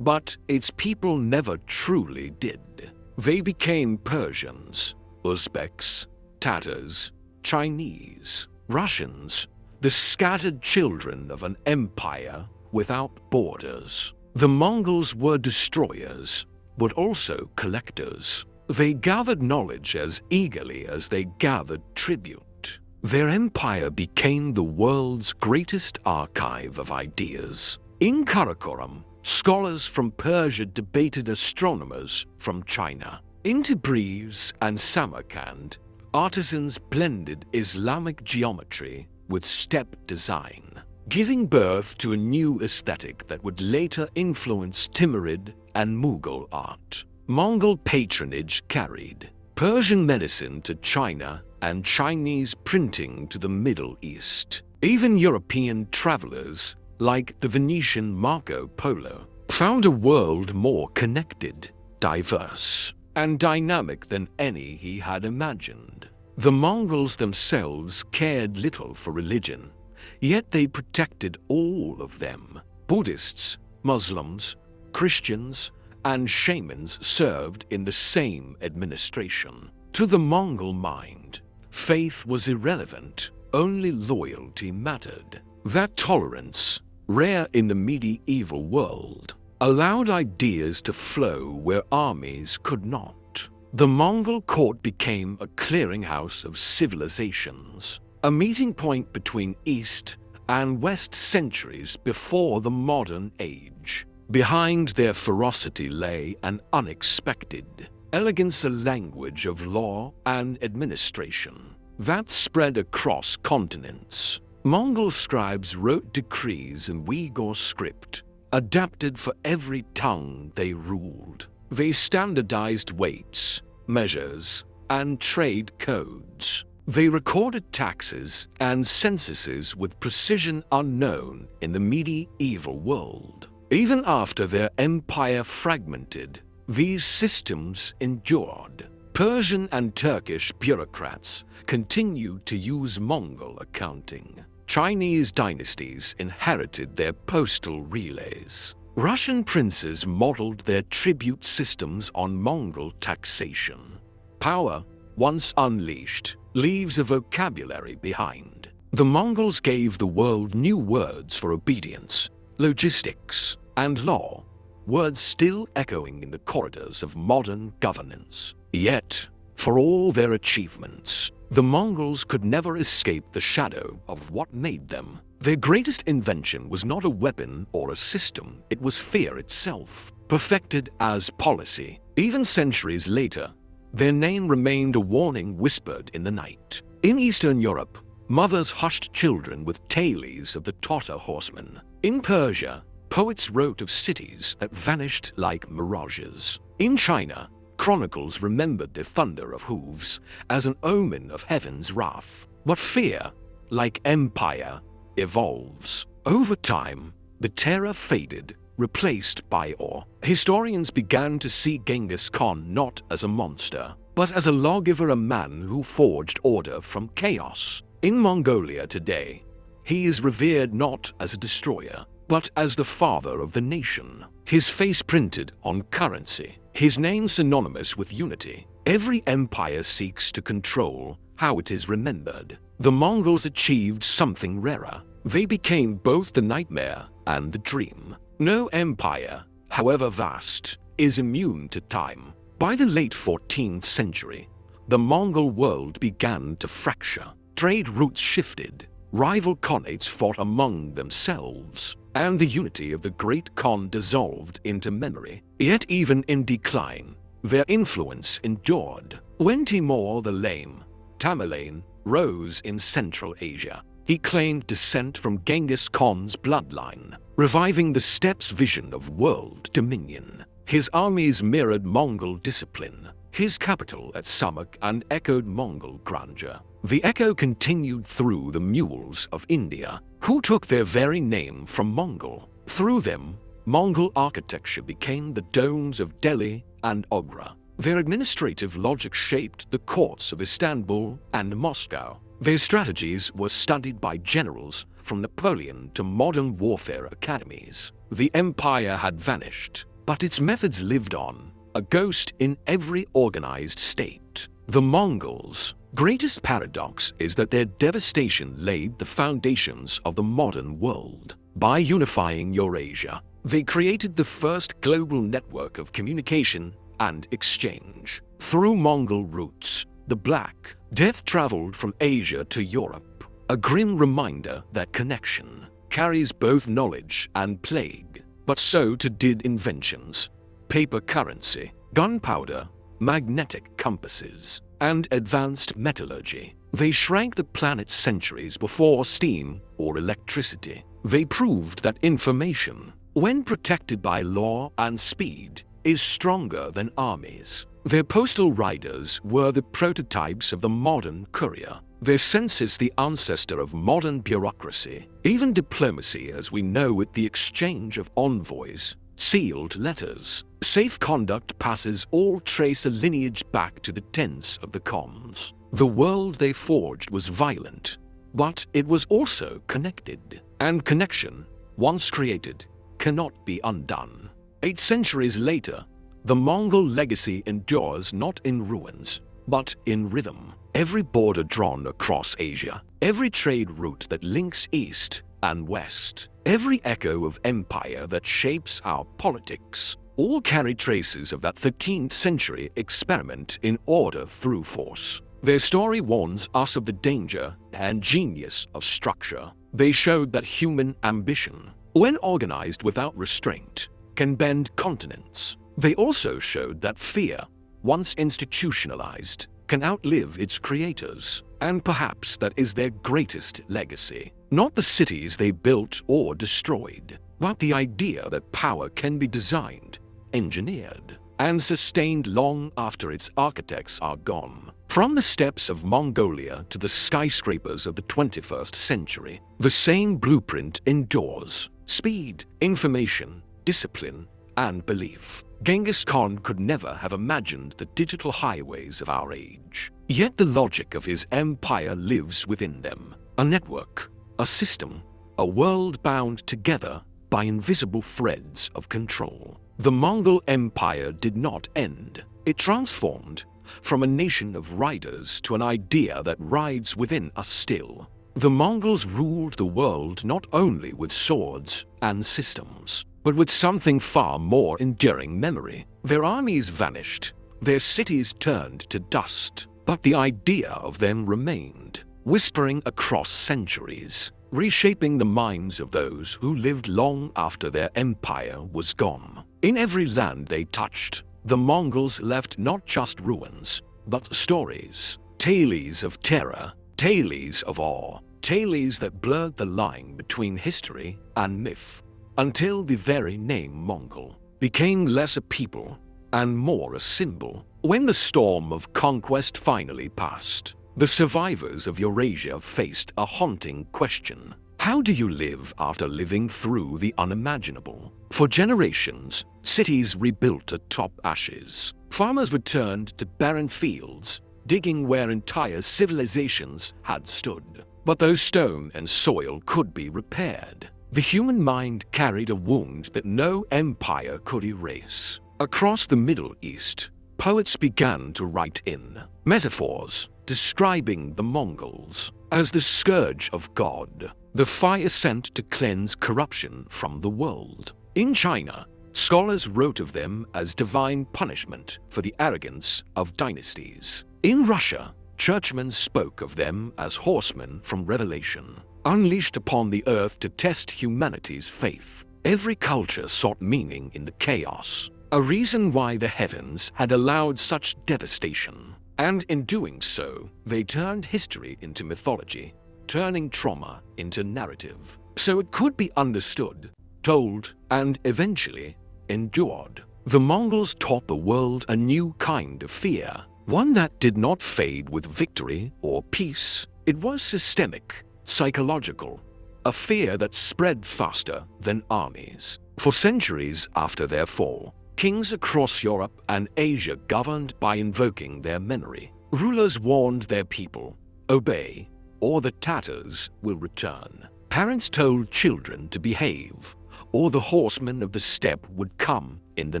but its people never truly did. They became Persians, Uzbeks, Tatars, Chinese, Russians, the scattered children of an empire without borders. The Mongols were destroyers, but also collectors. They gathered knowledge as eagerly as they gathered tribute. Their empire became the world's greatest archive of ideas. In Karakoram, scholars from Persia debated astronomers from China. In Tabriz and Samarkand, artisans blended Islamic geometry with steppe design, giving birth to a new aesthetic that would later influence Timurid and Mughal art. Mongol patronage carried Persian medicine to China and Chinese printing to the Middle East. Even European travelers, like the Venetian Marco Polo, found a world more connected, diverse, and dynamic than any he had imagined. The Mongols themselves cared little for religion, yet they protected all of them. Buddhists, Muslims, Christians, and shamans served in the same administration. To the Mongol mind, faith was irrelevant, only loyalty mattered. That tolerance, rare in the medieval world, allowed ideas to flow where armies could not. The Mongol court became a clearinghouse of civilizations, a meeting point between East and West centuries before the modern age. Behind their ferocity lay an unexpected elegance, a language of law and administration that spread across continents. Mongol scribes wrote decrees in Uyghur script, adapted for every tongue they ruled. They standardized weights, measures, and trade codes. They recorded taxes and censuses with precision unknown in the medieval world. Even after their empire fragmented, these systems endured. Persian and Turkish bureaucrats continued to use Mongol accounting. Chinese dynasties inherited their postal relays. Russian princes modeled their tribute systems on Mongol taxation. Power, once unleashed, leaves a vocabulary behind. The Mongols gave the world new words for obedience, logistics, and law, words still echoing in the corridors of modern governance. Yet, for all their achievements, the Mongols could never escape the shadow of what made them. Their greatest invention was not a weapon or a system, it was fear itself, perfected as policy. Even centuries later, their name remained a warning whispered in the night. In Eastern Europe, mothers hushed children with tales of the Tartar horsemen. In Persia, poets wrote of cities that vanished like mirages. In China, chronicles remembered the thunder of hooves as an omen of heaven's wrath. But fear, like empire, evolves. Over time, the terror faded, replaced by awe. Historians began to see Genghis Khan not as a monster, but as a lawgiver, a man who forged order from chaos. In Mongolia today, he is revered not as a destroyer, but as the father of the nation. His face printed on currency, his name synonymous with unity. Every empire seeks to control how it is remembered. The Mongols achieved something rarer. They became both the nightmare and the dream. No empire, however vast, is immune to time. By the late 14th century, the Mongol world began to fracture. Trade routes shifted, rival khanates fought among themselves, and the unity of the Great Khan dissolved into memory. Yet even in decline, their influence endured. When Timur the Lame, Tamerlane, rose in Central Asia, he claimed descent from Genghis Khan's bloodline, reviving the steppe's vision of world dominion. His armies mirrored Mongol discipline. His capital at Samarkand echoed Mongol grandeur. The echo continued through the mules of India, who took their very name from Mongol. Through them, Mongol architecture became the domes of Delhi and Agra. Their administrative logic shaped the courts of Istanbul and Moscow. Their strategies were studied by generals from Napoleon to modern warfare academies. The empire had vanished, but its methods lived on, a ghost in every organized state. The Mongols, greatest paradox is that their devastation laid the foundations of the modern world. By unifying Eurasia, they created the first global network of communication and exchange. Through Mongol routes, the Black Death traveled from Asia to Europe, a grim reminder that connection carries both knowledge and plague. But so too did inventions: paper currency, gunpowder, magnetic compasses, and advanced metallurgy. They shrank the planet centuries before steam or electricity. They proved that information, when protected by law and speed, is stronger than armies. Their postal riders were the prototypes of the modern courier, their census the ancestor of modern bureaucracy. Even diplomacy as we know it, the exchange of envoys, sealed letters, safe conduct passes all trace a lineage back to the tents of the Khans. The world they forged was violent, but it was also connected. And connection, once created, cannot be undone. 8 centuries later, the Mongol legacy endures not in ruins, but in rhythm. Every border drawn across Asia, every trade route that links east and west, every echo of empire that shapes our politics, all carry traces of that 13th century experiment in order through force. Their story warns us of the danger and genius of structure. They showed that human ambition, when organized without restraint, can bend continents. They also showed that fear, once institutionalized, can outlive its creators. And perhaps that is their greatest legacy. Not the cities they built or destroyed, but the idea that power can be designed, engineered, and sustained long after its architects are gone. From the steppes of Mongolia to the skyscrapers of the 21st century, the same blueprint endures: speed, information, discipline, and belief. Genghis Khan could never have imagined the digital highways of our age. Yet the logic of his empire lives within them. A network, a system, a world bound together by invisible threads of control. The Mongol Empire did not end. It transformed from a nation of riders to an idea that rides within us still. The Mongols ruled the world not only with swords and systems, but with something far more enduring: memory. Their armies vanished, their cities turned to dust, but the idea of them remained, whispering across centuries, reshaping the minds of those who lived long after their empire was gone. In every land they touched, the Mongols left not just ruins, but stories. Tales of terror, tales of awe, tales that blurred the line between history and myth, until the very name Mongol became less a people and more a symbol. When the storm of conquest finally passed, the survivors of Eurasia faced a haunting question. How do you live after living through the unimaginable? For generations, cities rebuilt atop ashes. Farmers returned to barren fields, digging where entire civilizations had stood. But those stone and soil could be repaired. The human mind carried a wound that no empire could erase. Across the Middle East, poets began to write in metaphors describing the Mongols as the scourge of God, the fire sent to cleanse corruption from the world. In China, scholars wrote of them as divine punishment for the arrogance of dynasties. In Russia, churchmen spoke of them as horsemen from Revelation, unleashed upon the earth to test humanity's faith. Every culture sought meaning in the chaos, a reason why the heavens had allowed such devastation. And in doing so, they turned history into mythology, turning trauma into narrative, so it could be understood, told, and eventually endured. The Mongols taught the world a new kind of fear, one that did not fade with victory or peace. It was systemic, psychological, a fear that spread faster than armies. For centuries after their fall, kings across Europe and Asia governed by invoking their memory. Rulers warned their people, obey, or the Tatars will return. Parents told children to behave, or the horsemen of the steppe would come in the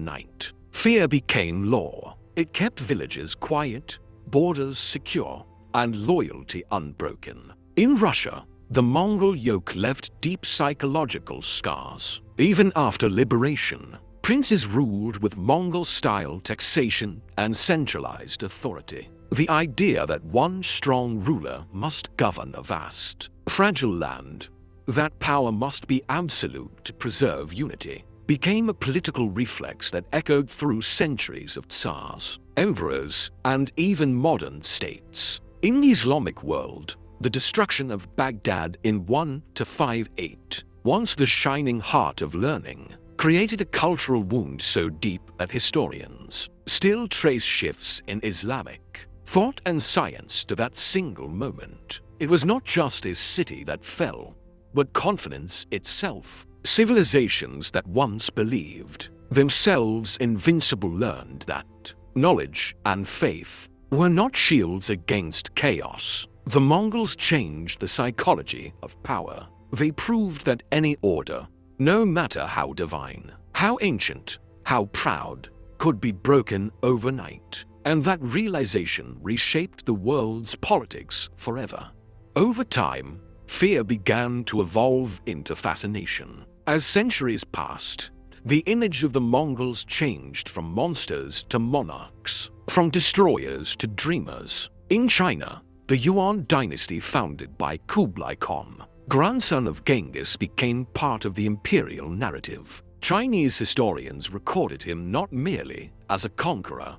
night. Fear became law. It kept villages quiet, borders secure, and loyalty unbroken. In Russia, the Mongol yoke left deep psychological scars. Even after liberation, princes ruled with Mongol-style taxation and centralized authority. The idea that one strong ruler must govern a vast, fragile land, that power must be absolute to preserve unity, became a political reflex that echoed through centuries of tsars, emperors, and even modern states. In the Islamic world, the destruction of Baghdad in 1-58, once the shining heart of learning, created a cultural wound so deep that historians still trace shifts in Islamic thought and science to that single moment. It was not just a city that fell, but confidence itself. Civilizations that once believed themselves invincible learned that knowledge and faith were not shields against chaos. The Mongols changed the psychology of power. They proved that any order, no matter how divine, how ancient, how proud, could be broken overnight. And that realization reshaped the world's politics forever. Over time, fear began to evolve into fascination. As centuries passed, the image of the Mongols changed from monsters to monarchs, from destroyers to dreamers. In China, the Yuan dynasty founded by Kublai Khan, grandson of Genghis, became part of the imperial narrative. Chinese historians recorded him not merely as a conqueror,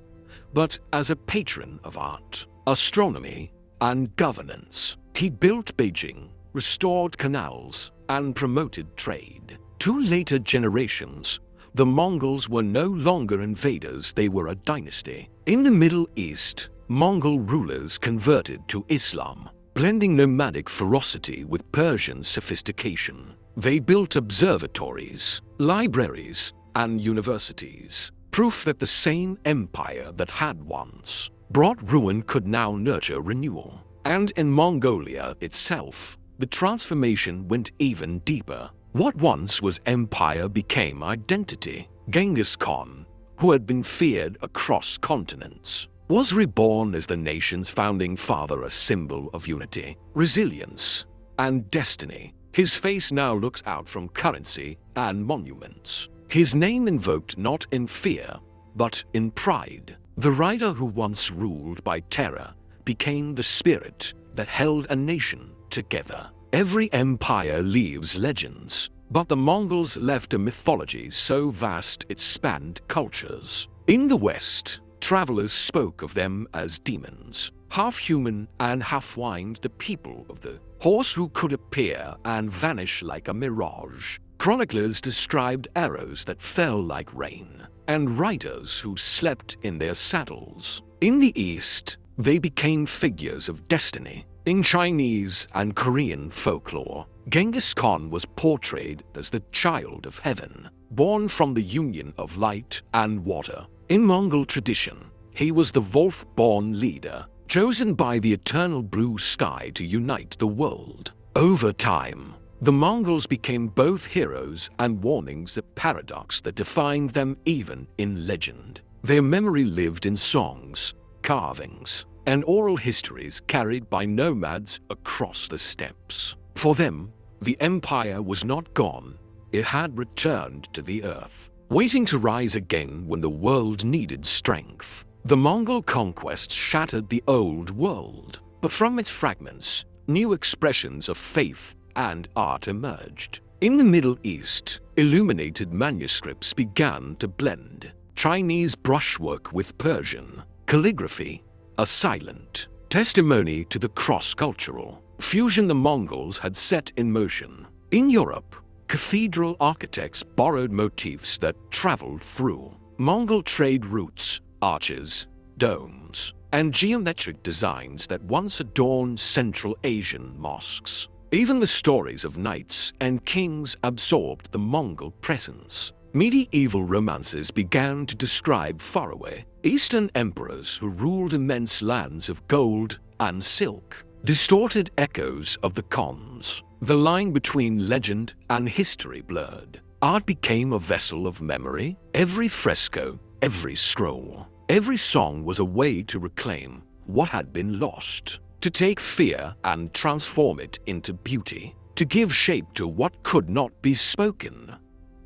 but as a patron of art, astronomy, and governance. He built Beijing, restored canals, and promoted trade. To later generations, the Mongols were no longer invaders, they were a dynasty. In the Middle East, Mongol rulers converted to Islam, blending nomadic ferocity with Persian sophistication. They built observatories, libraries, and universities, proof that the same empire that had once brought ruin could now nurture renewal. And in Mongolia itself, the transformation went even deeper. What once was empire became identity. Genghis Khan, who had been feared across continents, was reborn as the nation's founding father, a symbol of unity, resilience, and destiny. His face now looks out from currency and monuments. His name invoked not in fear, but in pride. The rider who once ruled by terror became the spirit that held a nation together. Every empire leaves legends, but the Mongols left a mythology so vast it spanned cultures. In the West, travelers spoke of them as demons, half human and half wind, the people of the horse who could appear and vanish like a mirage. Chroniclers described arrows that fell like rain, and riders who slept in their saddles. In the East, they became figures of destiny. In Chinese and Korean folklore, Genghis Khan was portrayed as the child of heaven, born from the union of light and water. In Mongol tradition, he was the wolf-born leader, chosen by the eternal blue sky to unite the world. Over time, the Mongols became both heroes and warnings, a paradox that defined them even in legend. Their memory lived in songs, carvings, and oral histories carried by nomads across the steppes. For them, the empire was not gone, it had returned to the earth, waiting to rise again when the world needed strength. The Mongol conquest shattered the old world, but from its fragments, new expressions of faith and art emerged. In the Middle East, illuminated manuscripts began to blend Chinese brushwork with Persian calligraphy, a silent testimony to the cross-cultural fusion the Mongols had set in motion. In Europe, cathedral architects borrowed motifs that traveled through Mongol trade routes, arches, domes, and geometric designs that once adorned Central Asian mosques. Even the stories of knights and kings absorbed the Mongol presence. Medieval romances began to describe faraway Eastern emperors who ruled immense lands of gold and silk. Distorted echoes of the Khans, the line between legend and history blurred. Art became a vessel of memory. Every fresco, every scroll, every song was a way to reclaim what had been lost. to take fear and transform it into beauty, to give shape to what could not be spoken.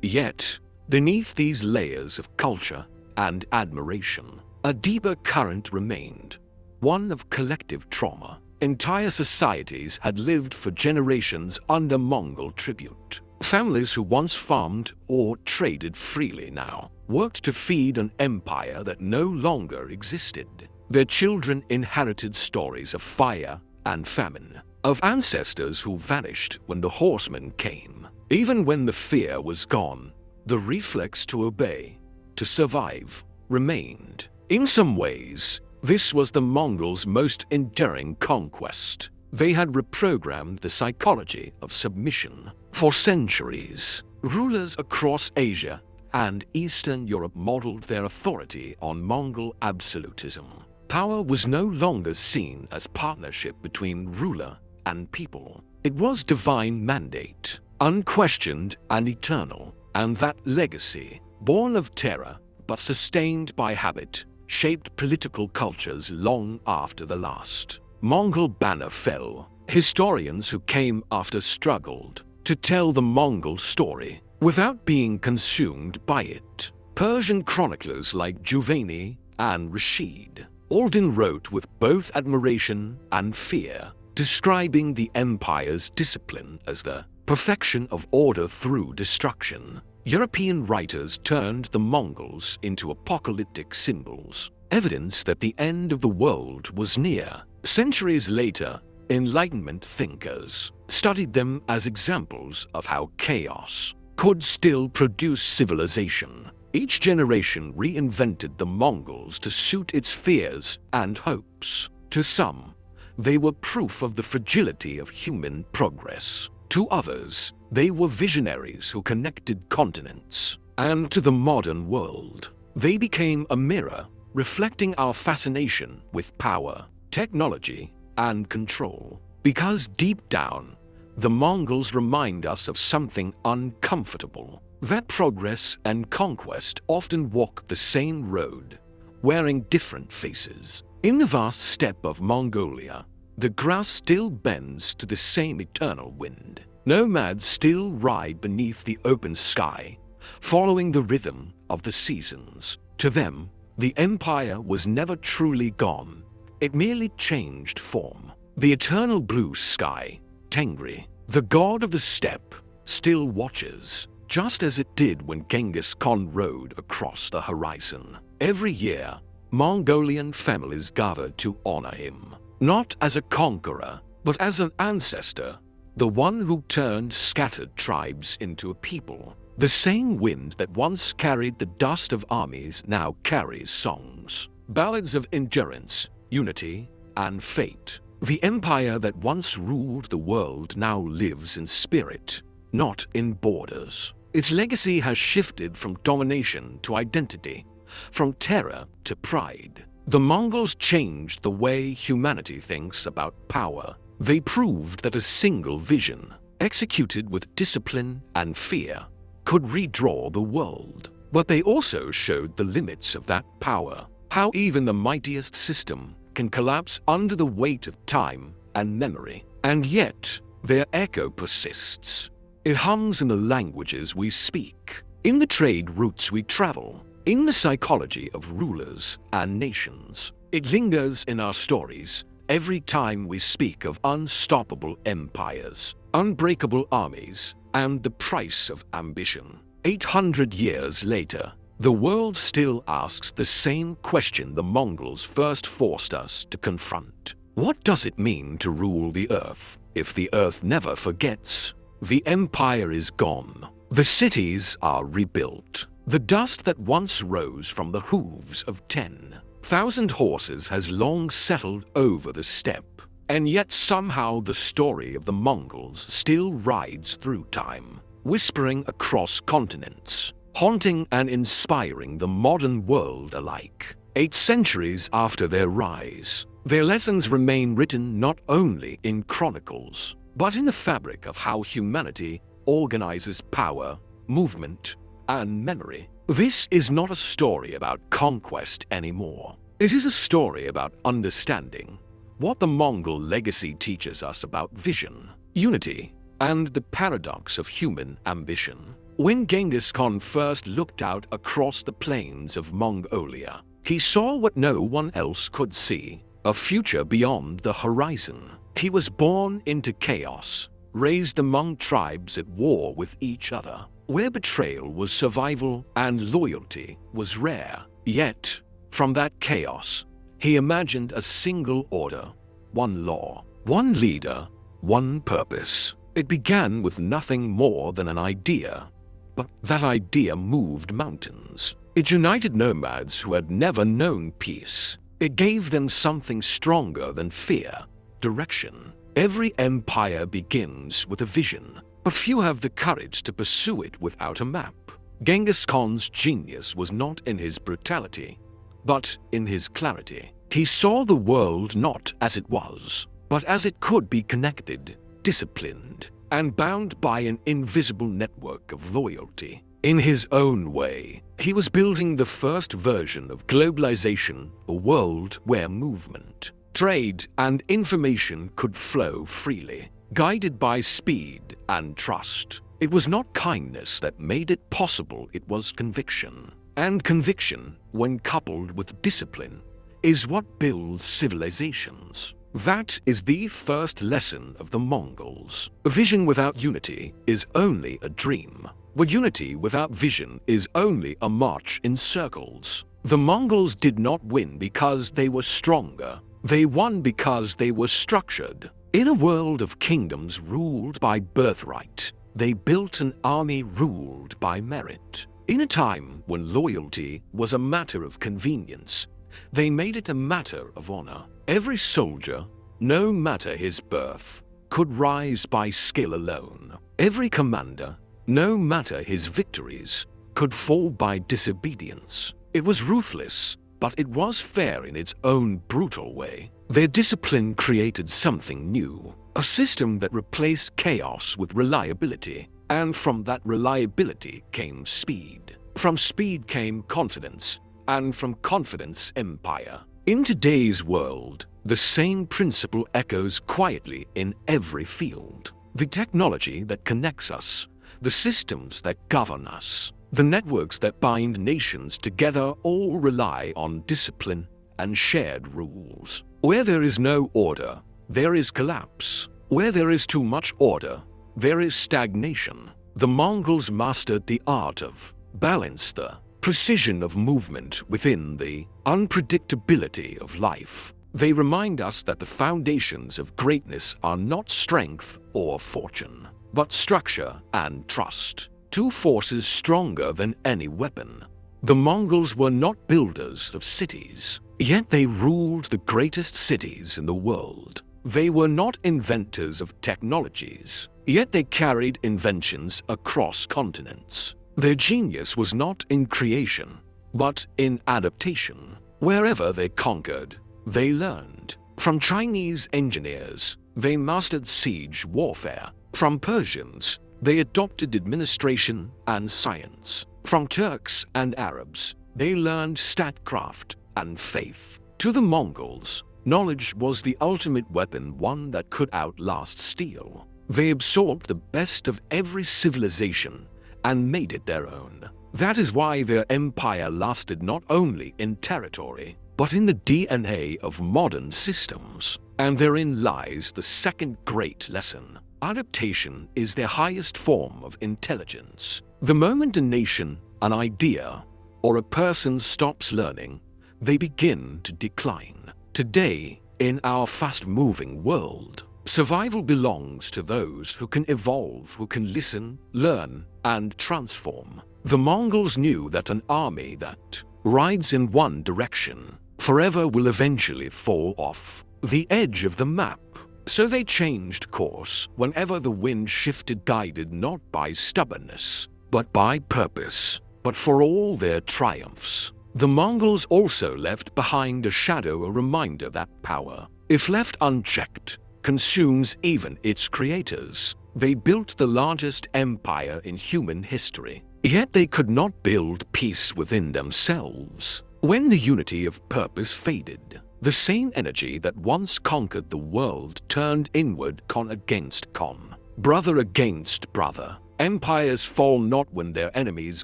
Yet, beneath these layers of culture and admiration, a deeper current remained, one of collective trauma. Entire societies had lived for generations under Mongol tribute. Families who once farmed or traded freely now worked to feed an empire that no longer existed. Their children inherited stories of fire and famine, of ancestors who vanished when the horsemen came. Even when the fear was gone, the reflex to obey, to survive, remained. In some ways, this was the Mongols' most enduring conquest. They had reprogrammed the psychology of submission. For centuries, rulers across Asia and Eastern Europe modeled their authority on Mongol absolutism. Power was no longer seen as partnership between ruler and people. It was divine mandate, unquestioned and eternal, and that legacy, born of terror but sustained by habit, shaped political cultures long after the last Mongol banner fell. Historians who came after struggled to tell the Mongol story without being consumed by it. Persian chroniclers like Juvayni and Rashid Alden wrote with both admiration and fear, describing the empire's discipline as the perfection of order through destruction. European writers turned the Mongols into apocalyptic symbols, evidence that the end of the world was near. Centuries later, Enlightenment thinkers studied them as examples of how chaos could still produce civilization. Each generation reinvented the Mongols to suit its fears and hopes. To some, they were proof of the fragility of human progress. To others, they were visionaries who connected continents. And to the modern world, they became a mirror reflecting our fascination with power, technology, and control. Because deep down, the Mongols remind us of something uncomfortable, that progress and conquest often walk the same road, wearing different faces. In the vast steppe of Mongolia, the grass still bends to the same eternal wind. Nomads still ride beneath the open sky, following the rhythm of the seasons. To them, the empire was never truly gone. It merely changed form. The eternal blue sky, Tengri, the god of the steppe, still watches, just as it did when Genghis Khan rode across the horizon. Every year, Mongolian families gathered to honor him, not as a conqueror, but as an ancestor, the one who turned scattered tribes into a people. The same wind that once carried the dust of armies now carries songs, ballads of endurance, unity, and fate. The empire that once ruled the world now lives in spirit, not in borders. Its legacy has shifted from domination to identity, from terror to pride. The Mongols changed the way humanity thinks about power. They proved that a single vision, executed with discipline and fear, could redraw the world. But they also showed the limits of that power, how even the mightiest system can collapse under the weight of time and memory. And yet, their echo persists. It hums in the languages we speak, in the trade routes we travel, in the psychology of rulers and nations. It lingers in our stories every time we speak of unstoppable empires, unbreakable armies, and the price of ambition. 800 years later, the world still asks the same question the Mongols first forced us to confront. What does it mean to rule the earth if the earth never forgets? The empire is gone. The cities are rebuilt. The dust that once rose from the hooves of 10,000 horses has long settled over the steppe. And yet somehow the story of the Mongols still rides through time, whispering across continents, haunting and inspiring the modern world alike. 8 centuries after their rise, their lessons remain written not only in chronicles, but in the fabric of how humanity organizes power, movement, and memory. This is not a story about conquest anymore. It is a story about understanding, what the Mongol legacy teaches us about vision, unity, and the paradox of human ambition. When Genghis Khan first looked out across the plains of Mongolia, he saw what no one else could see, a future beyond the horizon. He was born into chaos, raised among tribes at war with each other, where betrayal was survival and loyalty was rare. Yet, from that chaos, he imagined a single order, one law, one leader, one purpose. It began with nothing more than an idea, but that idea moved mountains. It united nomads who had never known peace. It gave them something stronger than fear, direction. Every empire begins with a vision, but few have the courage to pursue it without a map. Genghis Khan's genius was not in his brutality, but in his clarity. He saw the world not as it was, but as it could be connected, disciplined, and bound by an invisible network of loyalty. In his own way, he was building the first version of globalization, a world where movement, trade, and information could flow freely, guided by speed and trust. It was not kindness that made it possible, it was conviction. And conviction, when coupled with discipline, is what builds civilizations. That is the first lesson of the Mongols. A vision without unity is only a dream. But unity without vision is only a march in circles. The Mongols did not win because they were stronger. They won because they were structured. In a world of kingdoms ruled by birthright, they built an army ruled by merit. In a time when loyalty was a matter of convenience, they made it a matter of honor. Every soldier, no matter his birth, could rise by skill alone. Every commander, no matter his victories, could fall by disobedience. It was ruthless, but it was fair in its own brutal way. Their discipline created something new, a system that replaced chaos with reliability, and from that reliability came speed. From speed came confidence, and from confidence, empire. In today's world, the same principle echoes quietly in every field. The technology that connects us, the systems that govern us, the networks that bind nations together all rely on discipline and shared rules. Where there is no order, there is collapse. Where there is too much order, there is stagnation. The Mongols mastered the art of balance, the precision of movement within the unpredictability of life. They remind us that the foundations of greatness are not strength or fortune, but structure and trust, two forces stronger than any weapon. The Mongols were not builders of cities, yet they ruled the greatest cities in the world. They were not inventors of technologies, yet they carried inventions across continents. Their genius was not in creation, but in adaptation. Wherever they conquered, they learned. From Chinese engineers, they mastered siege warfare. From Persians, they adopted administration and science. From Turks and Arabs, they learned statecraft and faith. To the Mongols, knowledge was the ultimate weapon, one that could outlast steel. They absorbed the best of every civilization and made it their own. That is why their empire lasted not only in territory, but in the DNA of modern systems. And therein lies the second great lesson. Adaptation is their highest form of intelligence. The moment a nation, an idea, or a person stops learning, they begin to decline. Today, in our fast-moving world, survival belongs to those who can evolve, who can listen, learn, and transform. The Mongols knew that an army that rides in one direction forever will eventually fall off the edge of the map. So they changed course whenever the wind shifted, guided not by stubbornness, but by purpose. But for all their triumphs, the Mongols also left behind a shadow, a reminder that power, if left unchecked, consumes even its creators. They built the largest empire in human history, yet they could not build peace within themselves. When the unity of purpose faded, The same energy that once conquered the world turned inward, con against con, brother against brother. Empires fall not when their enemies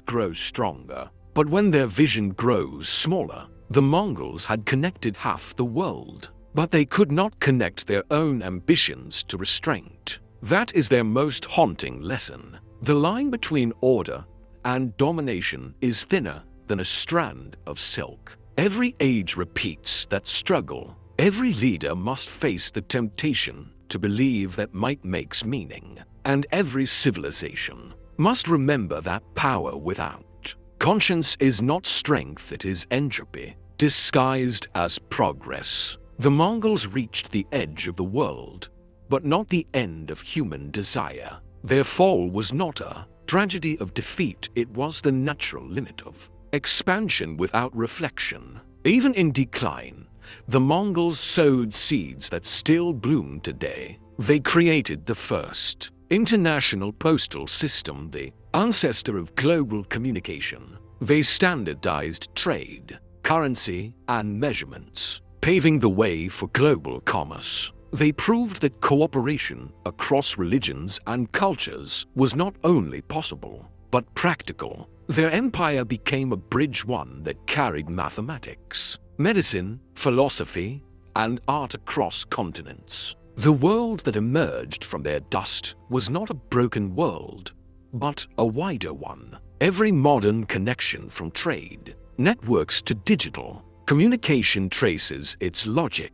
grow stronger, but when their vision grows smaller. The Mongols had connected half the world, but they could not connect their own ambitions to restraint. That is their most haunting lesson. The line between order and domination is thinner than a strand of silk. Every age repeats that struggle. Every leader must face the temptation to believe that might makes meaning, and every civilization must remember that power without conscience is not strength, it is entropy, disguised as progress. The Mongols reached the edge of the world, but not the end of human desire. Their fall was not a tragedy of defeat, it was the natural limit of expansion without reflection. Even in decline, the Mongols sowed seeds that still bloom today. They created the first international postal system, the ancestor of global communication. They standardized trade, currency, and measurements, paving the way for global commerce. They proved that cooperation across religions and cultures was not only possible, but practical. Their empire became a bridge, one that carried mathematics, medicine, philosophy, and art across continents. The world that emerged from their dust was not a broken world, but a wider one. Every modern connection, from trade networks to digital communication, traces its logic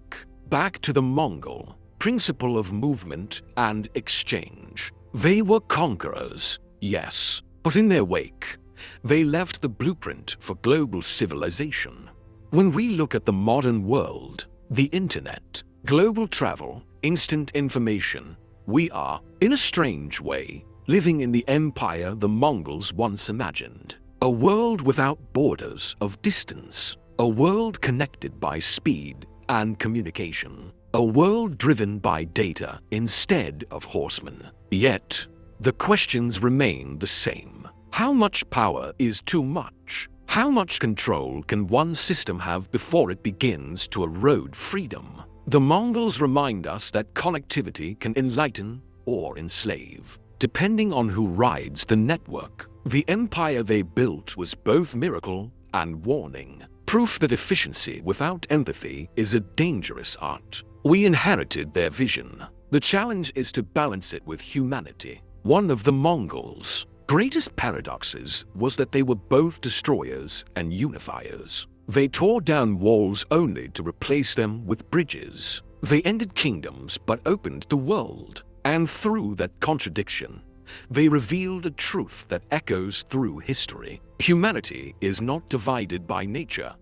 back to the Mongol principle of movement and exchange. They were conquerors, yes, but in their wake, they left the blueprint for global civilization. When we look at the modern world, the internet, global travel, instant information, we are, in a strange way, living in the empire the Mongols once imagined. A world without borders of distance, a world connected by speed and communication, a world driven by data instead of horsemen. Yet, the questions remain the same. How much power is too much? How much control can one system have before it begins to erode freedom? The Mongols remind us that connectivity can enlighten or enslave, depending on who rides the network. The empire they built was both miracle and warning, proof that efficiency without empathy is a dangerous art. We inherited their vision. The challenge is to balance it with humanity. One of the Mongols' greatest paradoxes was that they were both destroyers and unifiers. They tore down walls only to replace them with bridges. They ended kingdoms but opened the world. And through that contradiction, they revealed a truth that echoes through history. Humanity is not divided by nature.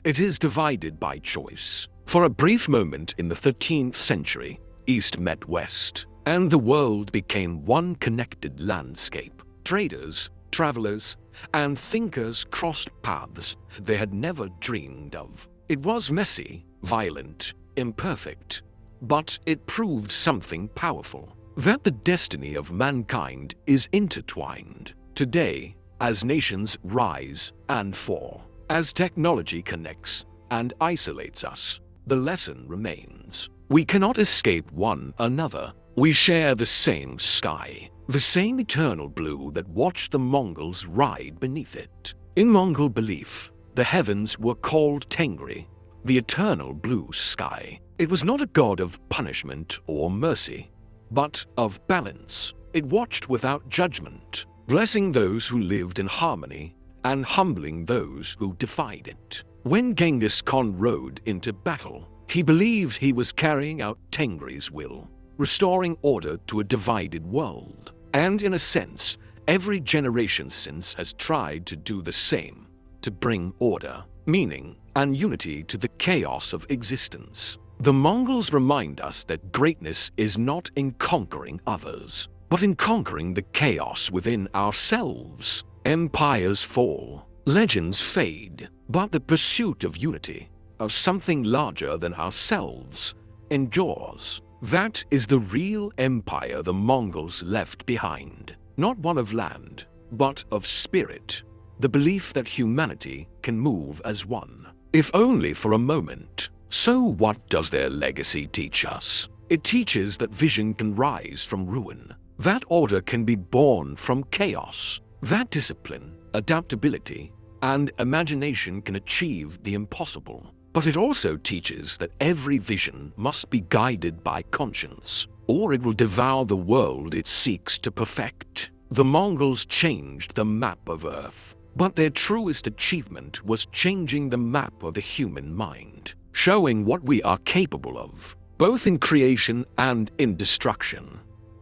It is divided by choice. For a brief moment in the 13th century, East met West, and the world became one connected landscape. Traders, travelers, and thinkers crossed paths they had never dreamed of. It was messy, violent, imperfect, but it proved something powerful, that the destiny of mankind is intertwined. Today, as nations rise and fall, as technology connects and isolates us, the lesson remains. We cannot escape one another. We share the same sky, the same eternal blue that watched the Mongols ride beneath it. In Mongol belief, the heavens were called Tengri, the eternal blue sky. It was not a god of punishment or mercy, but of balance. It watched without judgment, blessing those who lived in harmony and humbling those who defied it. When Genghis Khan rode into battle, he believed he was carrying out Tengri's will, restoring order to a divided world. And in a sense, every generation since has tried to do the same, to bring order, meaning, and unity to the chaos of existence. The Mongols remind us that greatness is not in conquering others, but in conquering the chaos within ourselves. Empires fall, legends fade, but the pursuit of unity, of something larger than ourselves, endures. That is the real empire the Mongols left behind. Not one of land, but of spirit. The belief that humanity can move as one, if only for a moment. So what does their legacy teach us? It teaches that vision can rise from ruin, that order can be born from chaos, that discipline, adaptability, and imagination can achieve the impossible. But it also teaches that every vision must be guided by conscience, or it will devour the world it seeks to perfect. The Mongols changed the map of Earth, but their truest achievement was changing the map of the human mind, showing what we are capable of, both in creation and in destruction.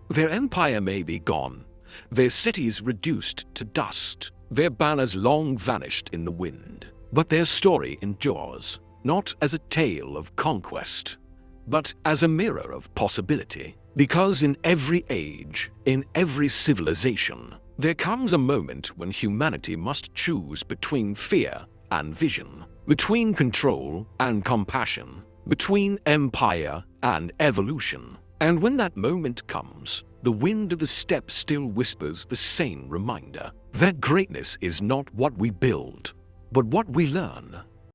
Their empire may be gone, their cities reduced to dust, their banners long vanished in the wind, but their story endures, not as a tale of conquest, but as a mirror of possibility. Because in every age, in every civilization, there comes a moment when humanity must choose between fear and vision, between control and compassion, between empire and evolution. And when that moment comes, the wind of the steppe still whispers the same reminder that greatness is not what we build, but what we learn.